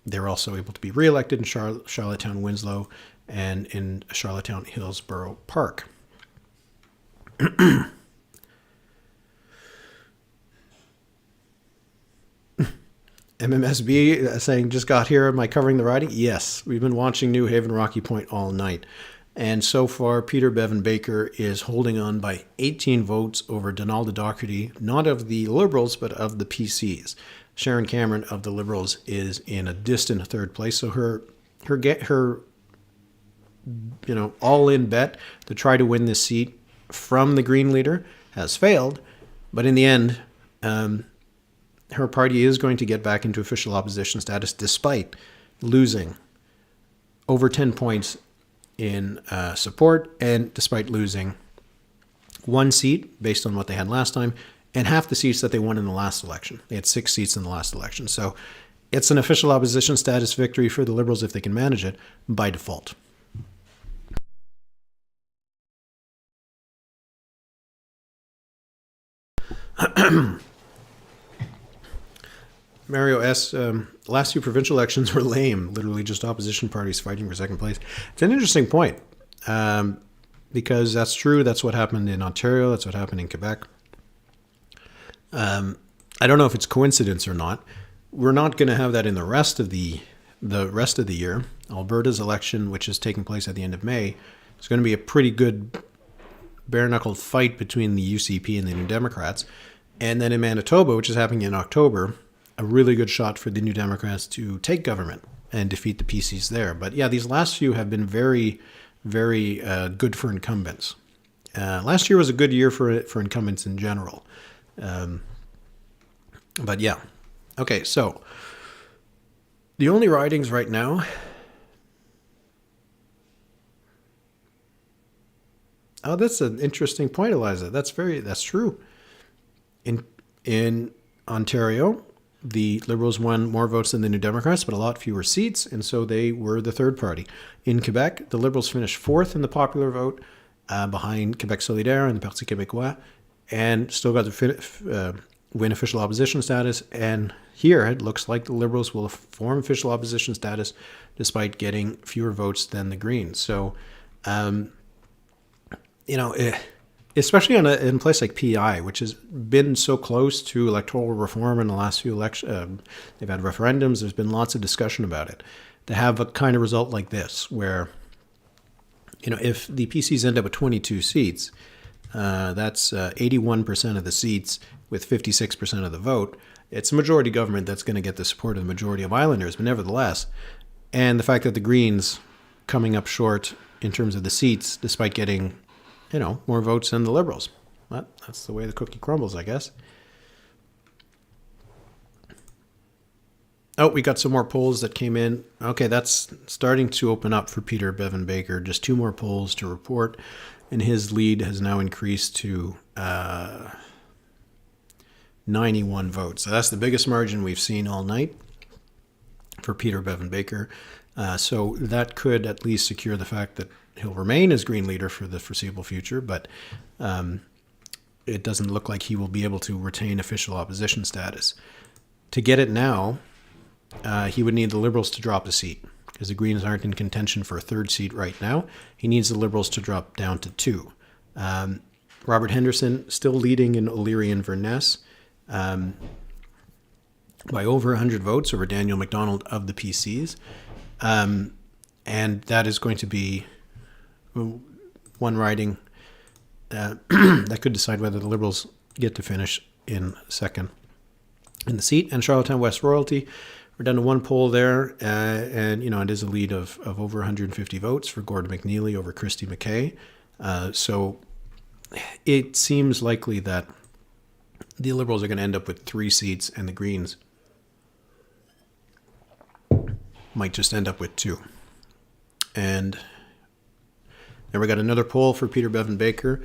Speaker 1: they're also able to be reelected in Charlottetown Winslow and in Charlottetown Hillsborough Park. MMSB saying, just got here. Am I covering the riding? Yes. We've been watching New Haven Rocky Point all night. And so far, Peter Bevan-Baker is holding on by 18 votes over Donalda Docherty, not of the Liberals, but of the PCs. Sharon Cameron of the Liberals is in a distant 3rd place. So her all-in bet to try to win this seat from the Green leader has failed. But in the end, her party is going to get back into official opposition status despite losing over 10 points in support and despite losing 1 seat based on what they had last time and half the seats that they won in the last election. They had 6 seats in the last election. So it's an official opposition status victory for the Liberals if they can manage it by default. Mario S., last 2 provincial elections were lame, literally just opposition parties fighting for 2nd place. It's an interesting point because that's true. That's what happened in Ontario. That's what happened in Quebec. I don't know if it's coincidence or not. We're not going to have that in the rest of the year. Alberta's election, which is taking place at the end of May, is going to be a pretty good bare-knuckled fight between the UCP and the New Democrats. And then in Manitoba, which is happening in October, a really good shot for the New Democrats to take government and defeat the PCs there. But yeah, these last few have been very, very good for incumbents. Last year was a good year for incumbents in general. But yeah. Okay, so the only ridings right now Oh, that's an interesting point, Eliza. That's true. In Ontario, the Liberals won more votes than the New Democrats, but a lot fewer seats, and so they were the third party. In Quebec, the Liberals finished fourth in the popular vote, behind Québec Solidaire and the Parti Québécois, and still got to win official opposition status. And here, it looks like the Liberals will form official opposition status despite getting fewer votes than the Greens. So, especially in a place like PEI, which has been so close to electoral reform in the last few elections, they've had referendums, there's been lots of discussion about it. To have a kind of result like this, where, if the PCs end up with 22 seats, that's 81% of the seats with 56% of the vote. It's a majority government that's going to get the support of the majority of Islanders, but nevertheless, and the fact that the Greens coming up short in terms of the seats, despite getting more votes than the Liberals. But that's the way the cookie crumbles, I guess. Oh, we got some more polls that came in. Okay, that's starting to open up for Peter Bevan-Baker. Just 2 more polls to report, and his lead has now increased to 91 votes. So that's the biggest margin we've seen all night for Peter Bevan-Baker. So that could at least secure the fact that he'll remain as Green leader for the foreseeable future, but it doesn't look like he will be able to retain official opposition status. To get it now, he would need the Liberals to drop a seat, because the Greens aren't in contention for a third seat right now. He needs the Liberals to drop down to 2. Robert Henderson still leading in O'Leary and Verness by over 100 votes over Daniel MacDonald of the PCs. And that is going to be one riding that could decide whether the Liberals get to finish in second in the seat. And Charlottetown West Royalty, we're down to 1 poll there, and it is a lead of over 150 votes for Gordon McNeely over Christy McKay. So it seems likely that the Liberals are going to end up with 3 seats, and the Greens might just end up with 2. And then we got another poll for Peter Bevan-Baker,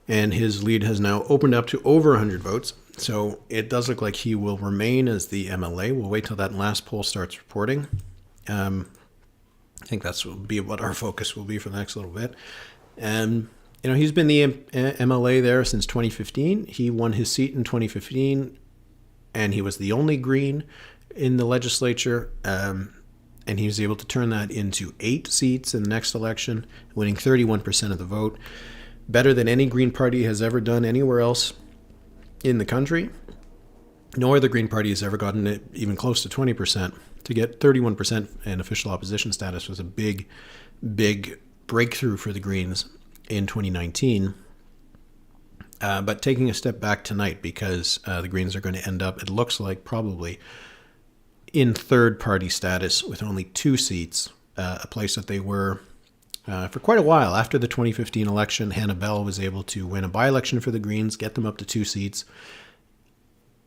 Speaker 1: and his lead has now opened up to over 100 votes. So it does look like he will remain as the MLA. We'll wait till that last poll starts reporting. I think that's will be what our focus will be for the next little bit. And he's been the MLA there since 2015. He won his seat in 2015, and he was the only Green in the legislature. And he was able to turn that into 8 seats in the next election, winning 31% of the vote. Better than any Green Party has ever done anywhere else in the country. No other Green Party has ever gotten it even close to 20%. To get 31% in official opposition status was a big, big breakthrough for the Greens in 2019. But taking a step back tonight, because the Greens are going to end up, it looks like, probably in third-party status with only 2 seats, a place that they were for quite a while. After the 2015 election, Hannah Bell was able to win a by-election for the Greens, get them up to 2 seats.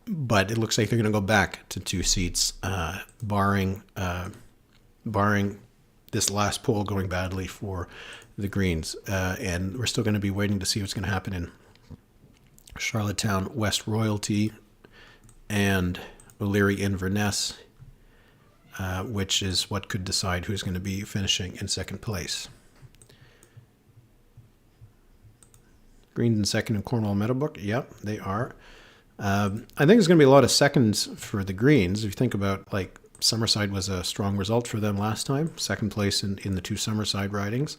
Speaker 1: But it looks like they're going to go back to 2 seats, barring this last poll going badly for the Greens. And we're still going to be waiting to see what's going to happen in Charlottetown West Royalty and O'Leary Inverness, which is what could decide who's going to be finishing in second place. Greens in second in Cornwall Meadowbrook. Yep, they are. I think there's going to be a lot of seconds for the Greens. If you think about, like, Summerside was a strong result for them last time. Second place in the 2 Summerside ridings.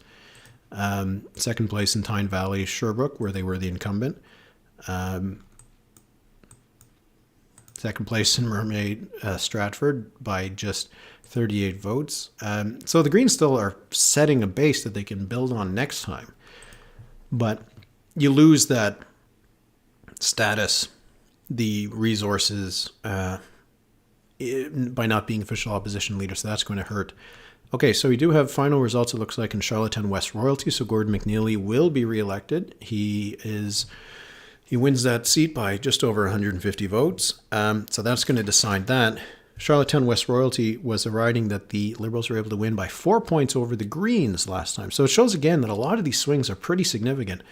Speaker 1: Second place in Tyne Valley, Sherbrooke, where they were the incumbent. Second place in Mermaid, Stratford, by just 38 votes. So the Greens still are setting a base that they can build on next time. But you lose that status, the resources, by not being official opposition leader, so that's going to hurt. Okay, so we do have final results, it looks like, in Charlottetown West Royalty. So Gordon McNeely will be reelected. He wins that seat by just over 150 votes. So that's going to decide that. Charlottetown West Royalty was a riding that the Liberals were able to win by 4 points over the Greens last time. So it shows again that a lot of these swings are pretty significant.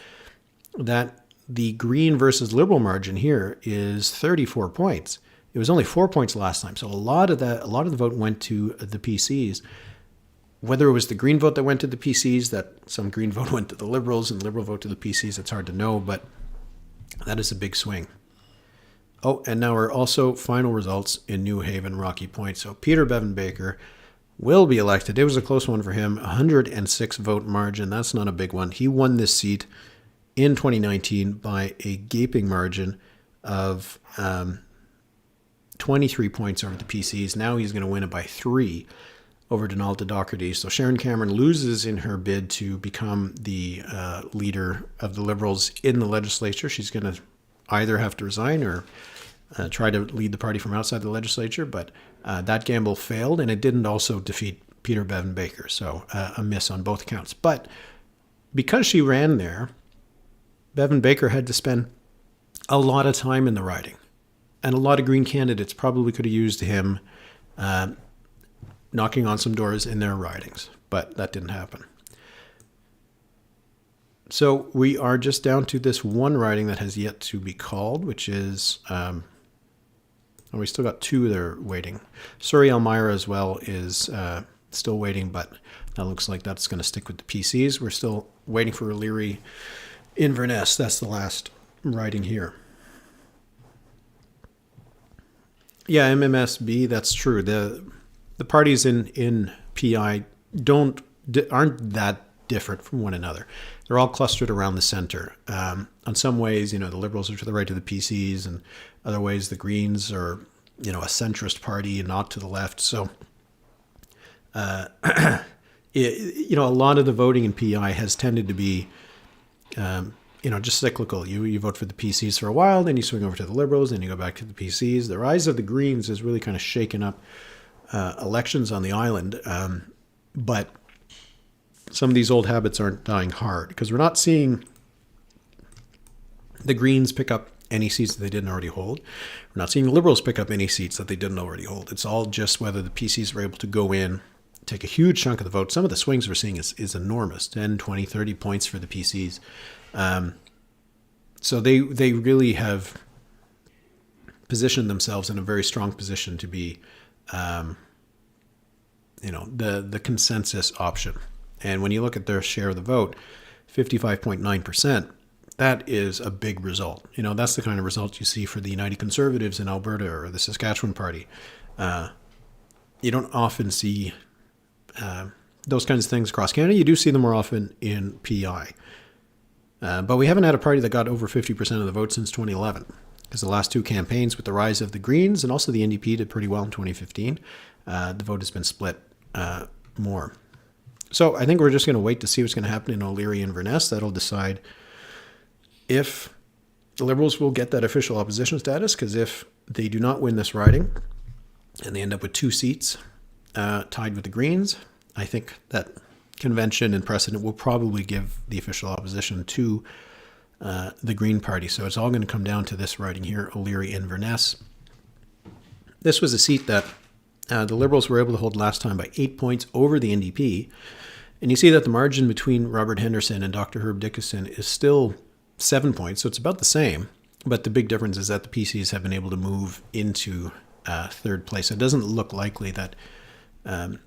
Speaker 1: That the Green versus Liberal margin here is 34 points. It was only 4 points last time. So a lot of the vote went to the PCs. Whether it was the Green vote that went to the PCs, that some Green vote went to the Liberals and Liberal vote to the PCs, it's hard to know, but that is a big swing. Oh, and now we're also final results in New Haven, Rocky Point. So Peter Bevan-Baker will be elected. It was a close one for him, 106 vote margin. That's not a big one. He won this seat in 2019 by a gaping margin of 23 points over the PCs. Now he's going to win it by 3 over Donalda Docherty. So Sharon Cameron loses in her bid to become the leader of the Liberals in the legislature. She's going to either have to resign or try to lead the party from outside the legislature, but that gamble failed, and it didn't also defeat Peter Bevan-Baker, so a miss on both counts. But because she ran there, Bevan-Baker had to spend a lot of time in the riding, and a lot of Green candidates probably could have used him knocking on some doors in their ridings, but that didn't happen. So we are just down to this one riding that has yet to be called, which is, we still got 2 that are waiting. Surrey Elmira as well is still waiting, but that looks like that's going to stick with the PCs. We're still waiting for O'Leary Inverness. That's the last riding here. Yeah, MMSB, that's true. The parties in PEI aren't that different from one another. They're all clustered around the center. On some ways, the Liberals are to the right of the PCs, and other ways the Greens are, a centrist party and not to the left. So, a lot of the voting in PEI has tended to be, just cyclical. You vote for the PCs for a while, then you swing over to the Liberals, then you go back to the PCs. The rise of the Greens has really kind of shaken up elections on the island, but some of these old habits aren't dying hard, because we're not seeing the Greens pick up any seats that they didn't already hold. We're not seeing the Liberals pick up any seats that they didn't already hold. It's all just whether the PCs are able to go in, take a huge chunk of the vote. Some of the swings we're seeing is enormous, 10, 20, 30 points for the PCs. So they really have positioned themselves in a very strong position to be, the consensus option. And when you look at their share of the vote, 55.9%, that is a big result. That's the kind of result you see for the United Conservatives in Alberta or the Saskatchewan Party. You don't often see those kinds of things across Canada. You do see them more often in PEI. But we haven't had a party that got over 50% of the vote since 2011. Because the last 2 campaigns, with the rise of the Greens and also the NDP, did pretty well in 2015. The vote has been split more. So I think we're just going to wait to see what's going to happen in O'Leary Inverness. That'll decide if the Liberals will get that official opposition status, because if they do not win this riding and they end up with 2 seats tied with the Greens, I think that convention and precedent will probably give the official opposition to the Green Party. So it's all going to come down to this riding here, O'Leary Inverness. This was a seat that the Liberals were able to hold last time by 8 points over the NDP. And you see that the margin between Robert Henderson and Dr. Herb Dickinson is still 7 points, so it's about the same. But the big difference is that the PCs have been able to move into third place. It doesn't look likely that the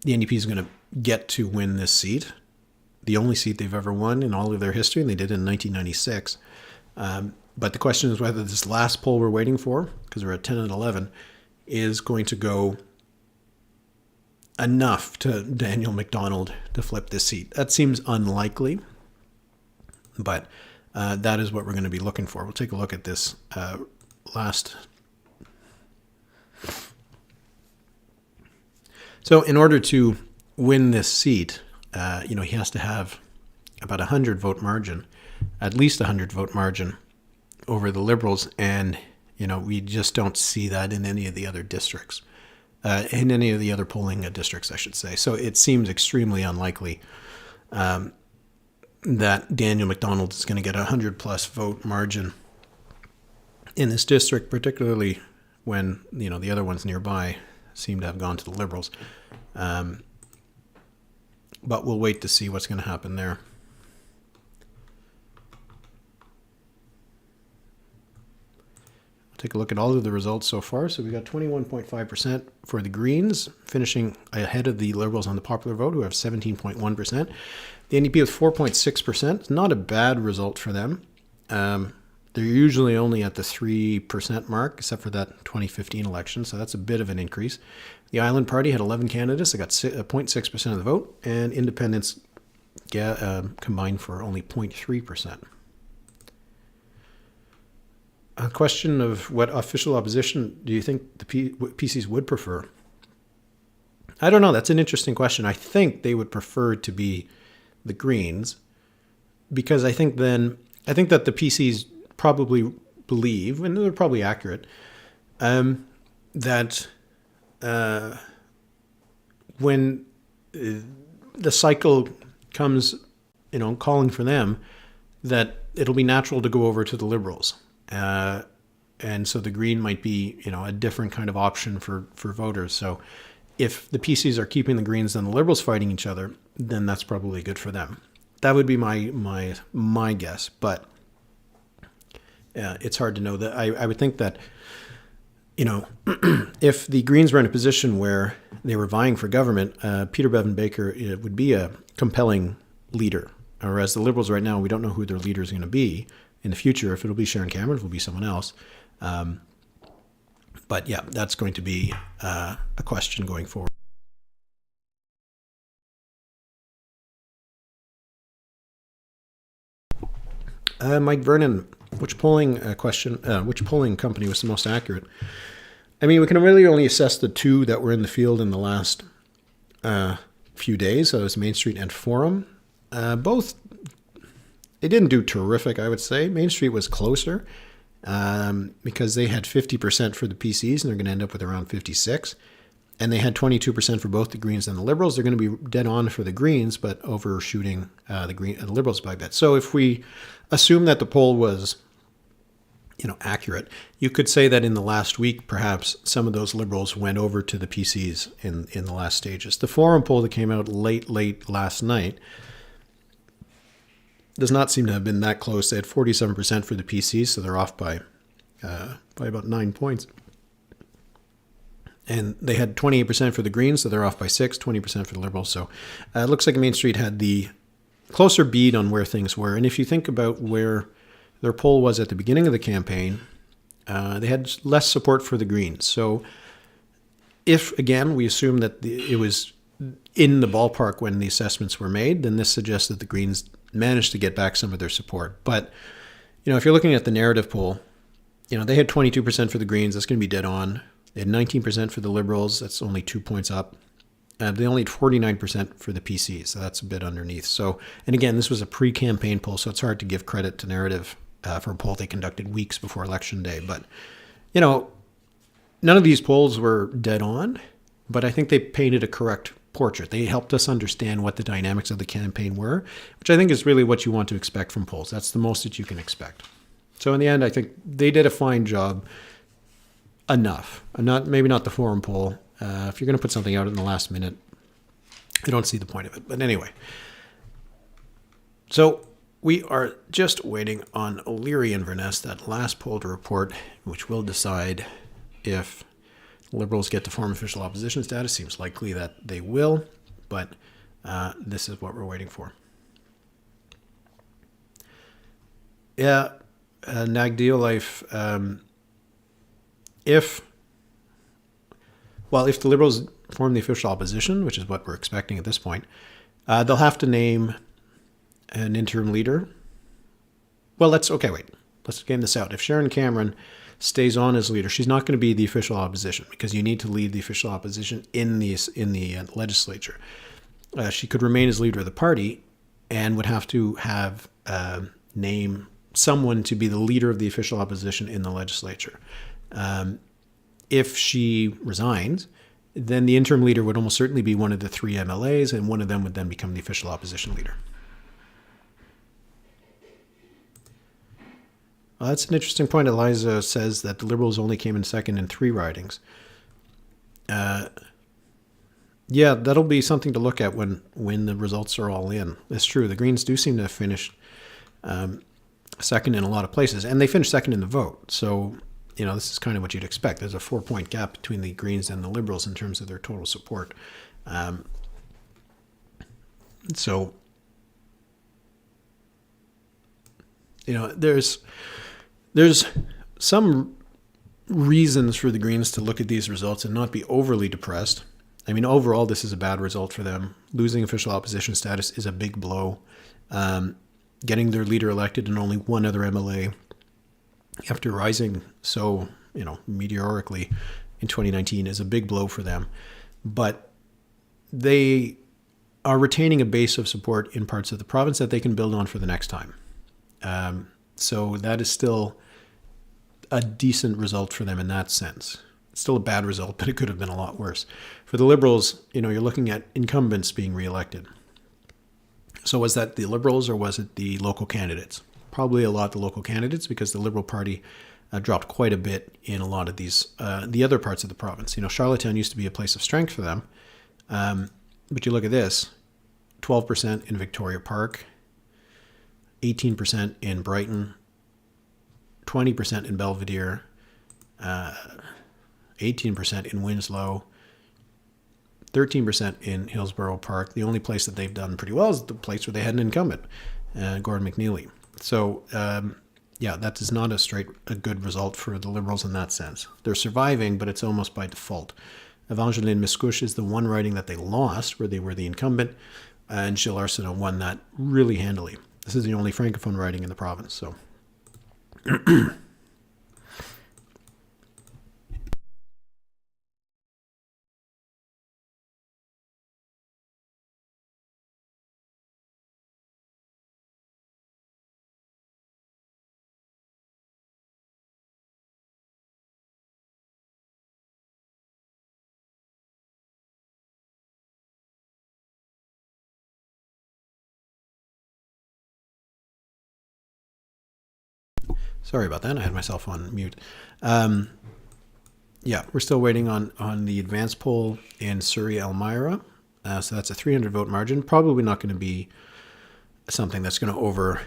Speaker 1: NDP is going to get to win this seat, the only seat they've ever won in all of their history, and they did it in 1996. But the question is whether this last poll we're waiting for, because we're at 10 and 11, is going to go enough to Daniel McDonald to flip this seat. That seems unlikely, but that is what we're going to be looking for. We'll take a look at this last. So in order to win this seat, he has to have about 100 vote margin, at least 100 vote margin over the Liberals, and we just don't see that in any of the other districts, in any of the other polling districts, I should say. So it seems extremely unlikely that Daniel McDonald is going to get a 100+ vote margin in this district, particularly when the other ones nearby seem to have gone to the Liberals. But we'll wait to see what's going to happen there. take a look at all of the results so far. So we got 21.5% for the Greens, finishing ahead of the Liberals on the popular vote, who have 17.1%. The NDP with 4.6%. Not a bad result for them. They're usually only at the 3% mark, except for that 2015 election, so that's a bit of an increase. The Island Party had 11 candidates. They got 0.6% of the vote, and independents combined for only 0.3%. A question of what official opposition do you think the PCs would prefer? I don't know. That's an interesting question. I think they would prefer to be the Greens, because I think that the PCs probably believe, and they're probably accurate, that when the cycle comes, calling for them, that it'll be natural to go over to the Liberals. And so the Green might be, a different kind of option for voters. So if the PCs are keeping the Greens and the Liberals fighting each other, then that's probably good for them. That would be my guess. But it's hard to know. That I would think that, if the Greens were in a position where they were vying for government, Peter Bevan-Baker would be a compelling leader. Whereas the Liberals right now, we don't know who their leader is going to be in the future. If it'll be Sharon Cameron, if it'll be someone else. But yeah, that's going to be a question going forward. Mike Vernon, which polling company was the most accurate? I mean, we can really only assess the two that were in the field in the last few days. So it was Main Street and Forum. Both, they didn't do terrific, I would say. Main Street was closer because they had 50% for the PCs, and they're going to end up with around 56%. And they had 22% for both the Greens and the Liberals. They're going to be dead on for the Greens, but overshooting the Liberals by a bit. So if we assume that the poll was, accurate, you could say that in the last week, perhaps some of those Liberals went over to the PCs in the last stages. The Forum poll that came out late last night does not seem to have been that close. They had 47% for the PCs, so they're off by about 9 points. And they had 28% for the Greens, so they're off by 6, 20% for the Liberals. So it looks like Main Street had the closer bead on where things were. And if you think about where their poll was at the beginning of the campaign, they had less support for the Greens. So if, again, we assume that it was in the ballpark when the assessments were made, then this suggests that the Greens managed to get back some of their support. But, if you're looking at the narrative poll, they had 22% for the Greens. That's going to be dead on. They had 19% for the Liberals. That's only 2 points up. They only had 49% for the PC, so that's a bit underneath. So, and again, this was a pre-campaign poll, so it's hard to give credit to Narrative for a poll they conducted weeks before Election Day. But, none of these polls were dead on, but I think they painted a correct portrait. They helped us understand what the dynamics of the campaign were, which I think is really what you want to expect from polls. That's the most that you can expect. So in the end, I think they did a fine job. Enough. Maybe not the Forum poll. If you're going to put something out in the last minute, I don't see the point of it. But anyway, so we are just waiting on O'Leary and Verness, that last poll to report, which will decide if Liberals get to form official opposition status. Seems likely that they will, but this is what we're waiting for. Yeah, Nag Deal Life. If the Liberals form the official opposition, which is what we're expecting at this point, they'll have to name an interim leader. Well, let's game this out. If Sharon Cameron stays on as leader, she's not going to be the official opposition because you need to lead the official opposition in the legislature. She could remain as leader of the party and would have to name someone to be the leader of the official opposition in the legislature. If she resigns, then the interim leader would almost certainly be one of the 3 MLAs, and one of them would then become the official opposition leader. Well, that's an interesting point. Eliza says that the Liberals only came in second in 3 ridings. Yeah, that'll be something to look at when the results are all in. It's true. The Greens do seem to have finished second in a lot of places, and they finished second in the vote. So this is kind of what you'd expect. There's a 4-point gap between the Greens and the Liberals in terms of their total support. So, there's some reasons for the Greens to look at these results and not be overly depressed. I mean, overall, this is a bad result for them. Losing official opposition status is a big blow. Getting their leader elected and only one other MLA after rising so, meteorically in 2019 is a big blow for them. But they are retaining a base of support in parts of the province that they can build on for the next time. So that is still a decent result for them in that sense. It's still a bad result, but it could have been a lot worse. For the Liberals, you're looking at incumbents being reelected. So was that the Liberals or was it the local candidates? Probably a lot the local candidates, because the Liberal Party dropped quite a bit in a lot of these, the other parts of the province. Charlottetown used to be a place of strength for them. But you look at this, 12% in Victoria Park, 18% in Brighton, 20% in Belvedere, 18% in Winslow, 13% in Hillsborough Park. The only place that they've done pretty well is the place where they had an incumbent, Gordon McNeely. So, that is not a good result for the Liberals in that sense. They're surviving, but it's almost by default. Evangeline Miscouche is the one riding that they lost, where they were the incumbent, and Gilles Arsenault won that really handily. This is the only Francophone riding in the province, so... Sorry about that. I had myself on mute. We're still waiting on the advance poll in Surrey Elmira. So that's a 300 vote margin. Probably not going to be something that's going to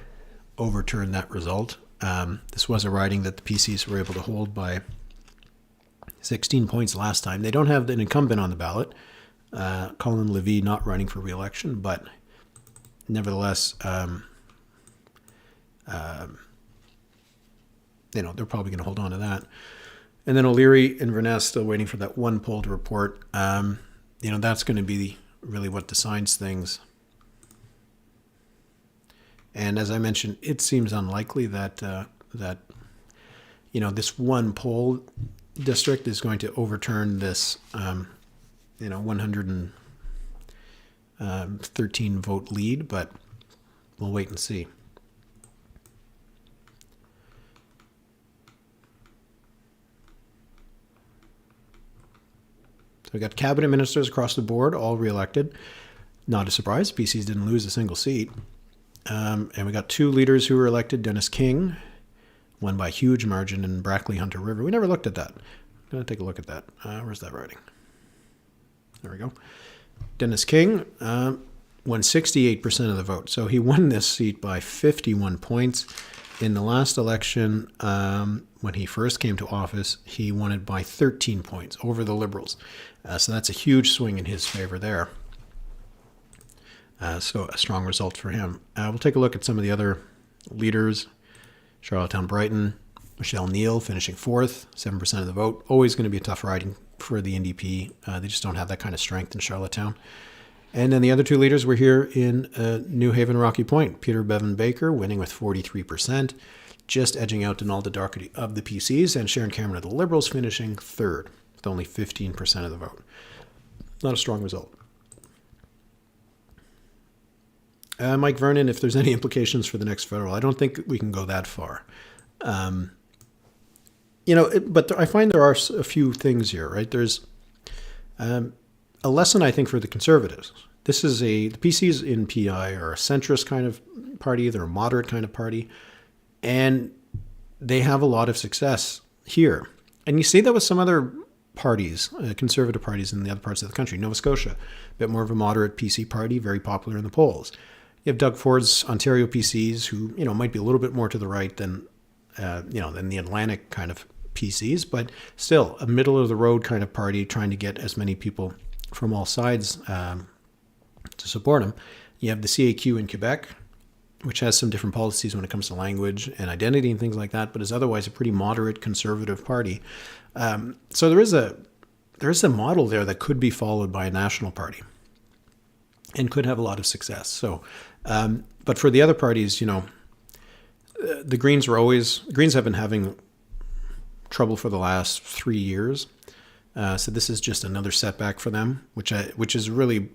Speaker 1: overturn that result. This was a riding that the PCs were able to hold by 16 points last time. They don't have an incumbent on the ballot. Colin Levy not running for re-election, but nevertheless, they're probably going to hold on to that. And then O'Leary and Verness still waiting for that one poll to report. That's going to be really what decides things. And as I mentioned, it seems unlikely that this one poll district is going to overturn this 113 vote lead, but we'll wait and see. So we got cabinet ministers across the board, all reelected. Not a surprise. PCs didn't lose a single seat. And we got two leaders who were elected. Dennis King won by a huge margin in Brackley Hunter River. We never looked at that. I'm going to take a look at that. Where's that writing? There we go. Dennis King won 68% of the vote. So he won this seat by 51 points. In the last election, when he first came to office, he won it by 13 points over the Liberals. So that's a huge swing in his favor there. So a strong result for him. We'll take a look at some of the other leaders. Charlottetown Brighton, Michelle Neill finishing 4th, 7% of the vote. Always going to be a tough riding for the NDP. They just don't have that kind of strength in Charlottetown. And then the other two leaders were here in New Haven, Rocky Point. Peter Bevan-Baker winning with 43%, just edging out Donalda Doherty of the PCs, and Sharon Cameron of the Liberals finishing 3rd with only 15% of the vote. Not a strong result. Mike Vernon, if there's any implications for the next federal, I don't think we can go that far. But I find there are a few things here, right? There's a lesson, I think, for the Conservatives. The PCs in PEI are a centrist kind of party. They're a moderate kind of party. And they have a lot of success here. And you see that with some other parties, conservative parties in the other parts of the country. Nova Scotia, a bit more of a moderate PC party, very popular in the polls. You have Doug Ford's Ontario PCs, who might be a little bit more to the right than the Atlantic kind of PCs, but still a middle of the road kind of party trying to get as many people from all sides to support him. You have the CAQ in Quebec, which has some different policies when it comes to language and identity and things like that, but is otherwise a pretty moderate conservative party. So there is a model there that could be followed by a national party and could have a lot of success. So, but for the other parties, the Greens have been having trouble for the last 3 years. So this is just another setback for them, which is really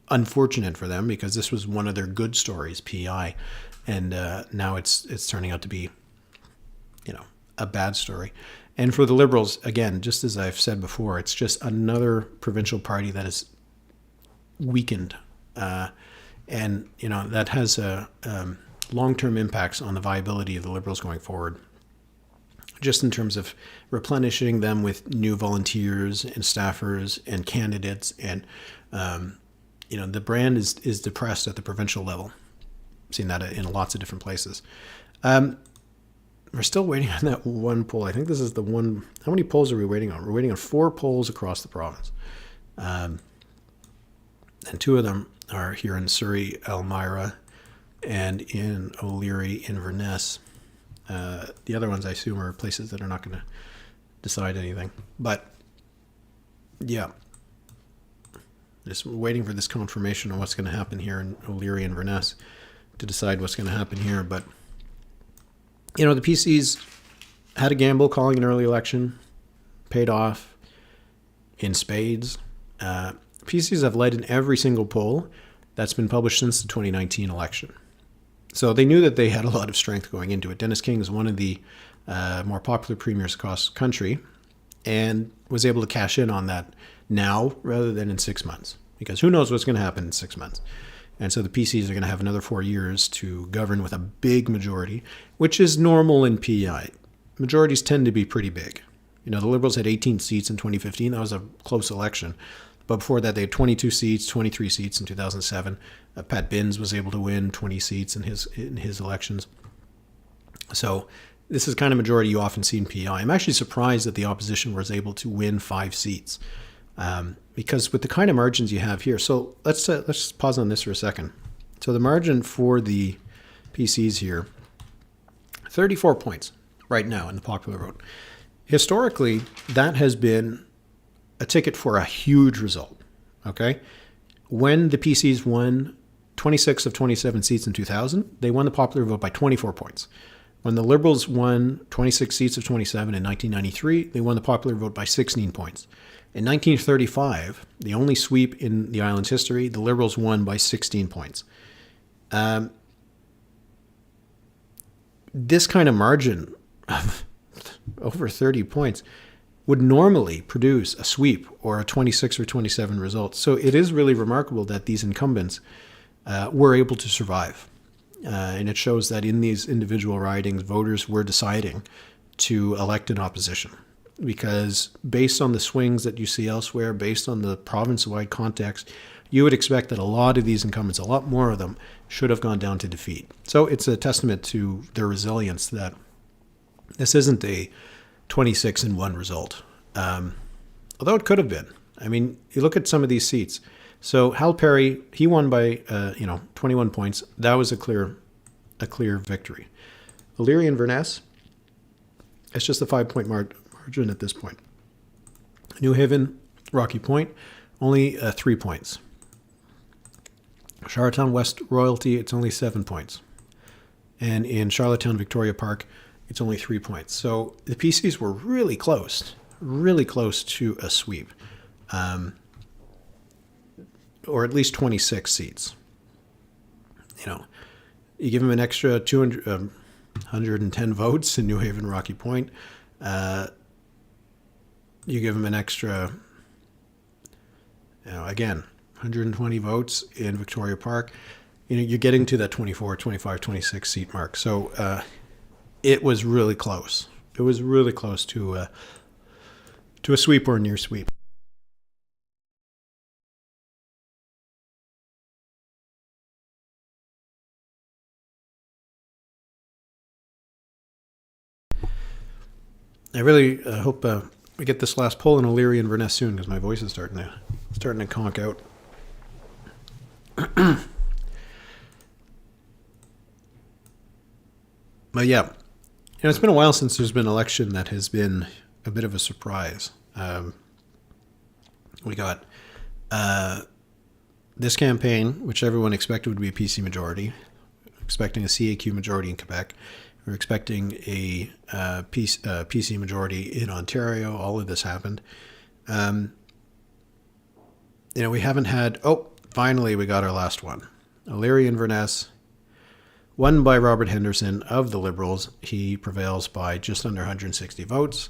Speaker 1: unfortunate for them because this was one of their good stories, PEI, and now it's turning out to be, a bad story. And for the Liberals, again, just as I've said before, it's just another provincial party that is weakened, and that has long-term impacts on the viability of the Liberals going forward. Just in terms of replenishing them with new volunteers and staffers and candidates, and the brand is depressed at the provincial level. I've seen that in lots of different places. We're still waiting on that one poll. I think this is the one. How many polls are we waiting on? We're waiting on 4 polls across the province. And 2 of them are here in Surrey, Elmira, and in O'Leary, Inverness. The other ones, I assume, are places that are not going to decide anything. But, yeah. Just waiting for this confirmation on what's going to happen here in O'Leary, Inverness to decide what's going to happen here. But, the PCs had a gamble calling an early election, paid off in spades. PCs have led in every single poll that's been published since the 2019 election. So they knew that they had a lot of strength going into it. Dennis King is one of the more popular premiers across the country and was able to cash in on that now rather than in 6 months, because who knows what's going to happen in 6 months. And so the PCs are going to have another 4 years to govern with a big majority, which is normal in PEI. Majorities tend to be pretty big. The Liberals had 18 seats in 2015. That was a close election. But before that, they had 22 seats, 23 seats in 2007. Pat Binns was able to win 20 seats in his elections. So this is the kind of majority you often see in PEI. I'm actually surprised that the opposition was able to win 5 seats. Because with the kind of margins you have here, so let's just pause on this for a second. So the margin for the PCs here, 34 points right now in the popular vote. Historically, that has been a ticket for a huge result. Okay, when the PCs won 26 of 27 seats in 2000, they won the popular vote by 24 points. When the Liberals won 26 seats of 27 in 1993, they won the popular vote by 16 points. In 1935, the only sweep in the island's history, the Liberals won by 16 points. This kind of margin of over 30 points would normally produce a sweep or a 26 or 27 result. So it is really remarkable that these incumbents were able to survive. And it shows that in these individual ridings, voters were deciding to elect an opposition. Because based on the swings that you see elsewhere, based on the province-wide context, you would expect that a lot of these incumbents, a lot more of them, should have gone down to defeat. So it's a testament to their resilience that this isn't a 26-1 result. Although it could have been. I mean, you look at some of these seats. So Hal Perry, he won by 21 points. That was a clear victory. O'Leary Inverness, it's just a 5-point margin at this point. New Haven, Rocky Point, only 3 points. Charlottetown West Royalty, it's only 7 points. And in Charlottetown Victoria Park, it's only 3 points. So the PCs were really close to a sweep, or at least 26 seats. You give them an extra 110 votes in New Haven, Rocky Point. You give them an extra, again, 120 votes in Victoria Park. You're getting to that 24, 25, 26 seat mark. So it was really close. It was really close to a sweep or a near sweep. I really hope we get this last poll in O'Leary and Inverness soon, because my voice is starting to conk out. But yeah, it's been a while since there's been an election that has been a bit of a surprise. We got this campaign, which everyone expected would be a PC majority, expecting a CAQ majority in Quebec. We're expecting a PC majority in Ontario. All of this happened. We haven't had... Oh, finally, we got our last one. O'Leary Inverness, won by Robert Henderson of the Liberals. He prevails by just under 160 votes.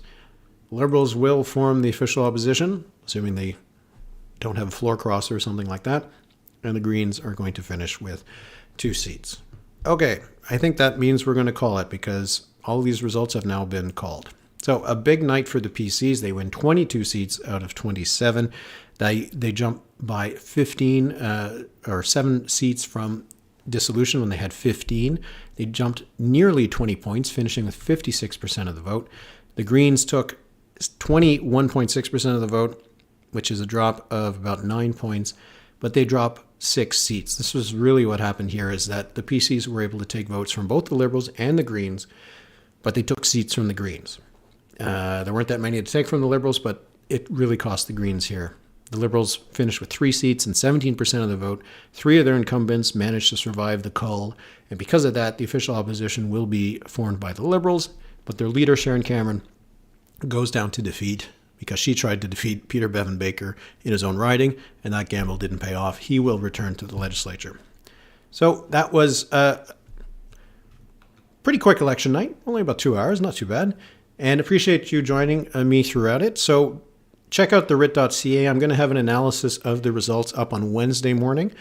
Speaker 1: Liberals will form the official opposition, assuming they don't have a floor crosser or something like that. And the Greens are going to finish with 2 seats. Okay, I think that means we're going to call it, because all these results have now been called. So a big night for the PCs. They win 22 seats out of 27. They jump by 15 or 7 seats from dissolution when they had 15. They jumped nearly 20 points, finishing with 56% of the vote. The Greens took 21.6% of the vote, which is a drop of about 9 points, but they drop 6 seats. This was really what happened here, is that the PCs were able to take votes from both the Liberals and the Greens, but they took seats from the Greens. There weren't that many to take from the Liberals, but it really cost the Greens here. The Liberals finished with 3 seats and 17% of the vote. 3 of their incumbents managed to survive the cull, and because of that, the official opposition will be formed by the Liberals, but their leader, Sharon Cameron, goes down to defeat because she tried to defeat Peter Bevan-Baker in his own riding, and that gamble didn't pay off. He will return to the legislature. So that was a pretty quick election night, only about 2 hours, not too bad, and appreciate you joining me throughout it. So check out the writ.ca. I'm going to have an analysis of the results up on Wednesday morning.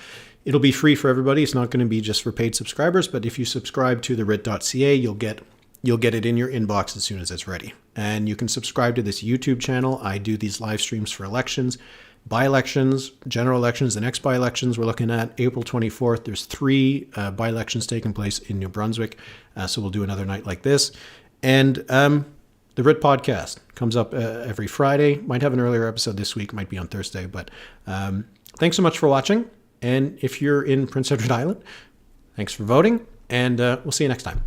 Speaker 1: It'll be free for everybody. It's not going to be just for paid subscribers, but if you subscribe to the writ.ca, you'll get it in your inbox as soon as it's ready. And you can subscribe to this YouTube channel. I do these live streams for elections, by-elections, general elections, the next by-elections we're looking at April 24th. There's 3 by-elections taking place in New Brunswick. So we'll do another night like this. And the Writ podcast comes up every Friday. Might have an earlier episode this week, might be on Thursday. But thanks so much for watching. And if you're in Prince Edward Island, thanks for voting. And we'll see you next time.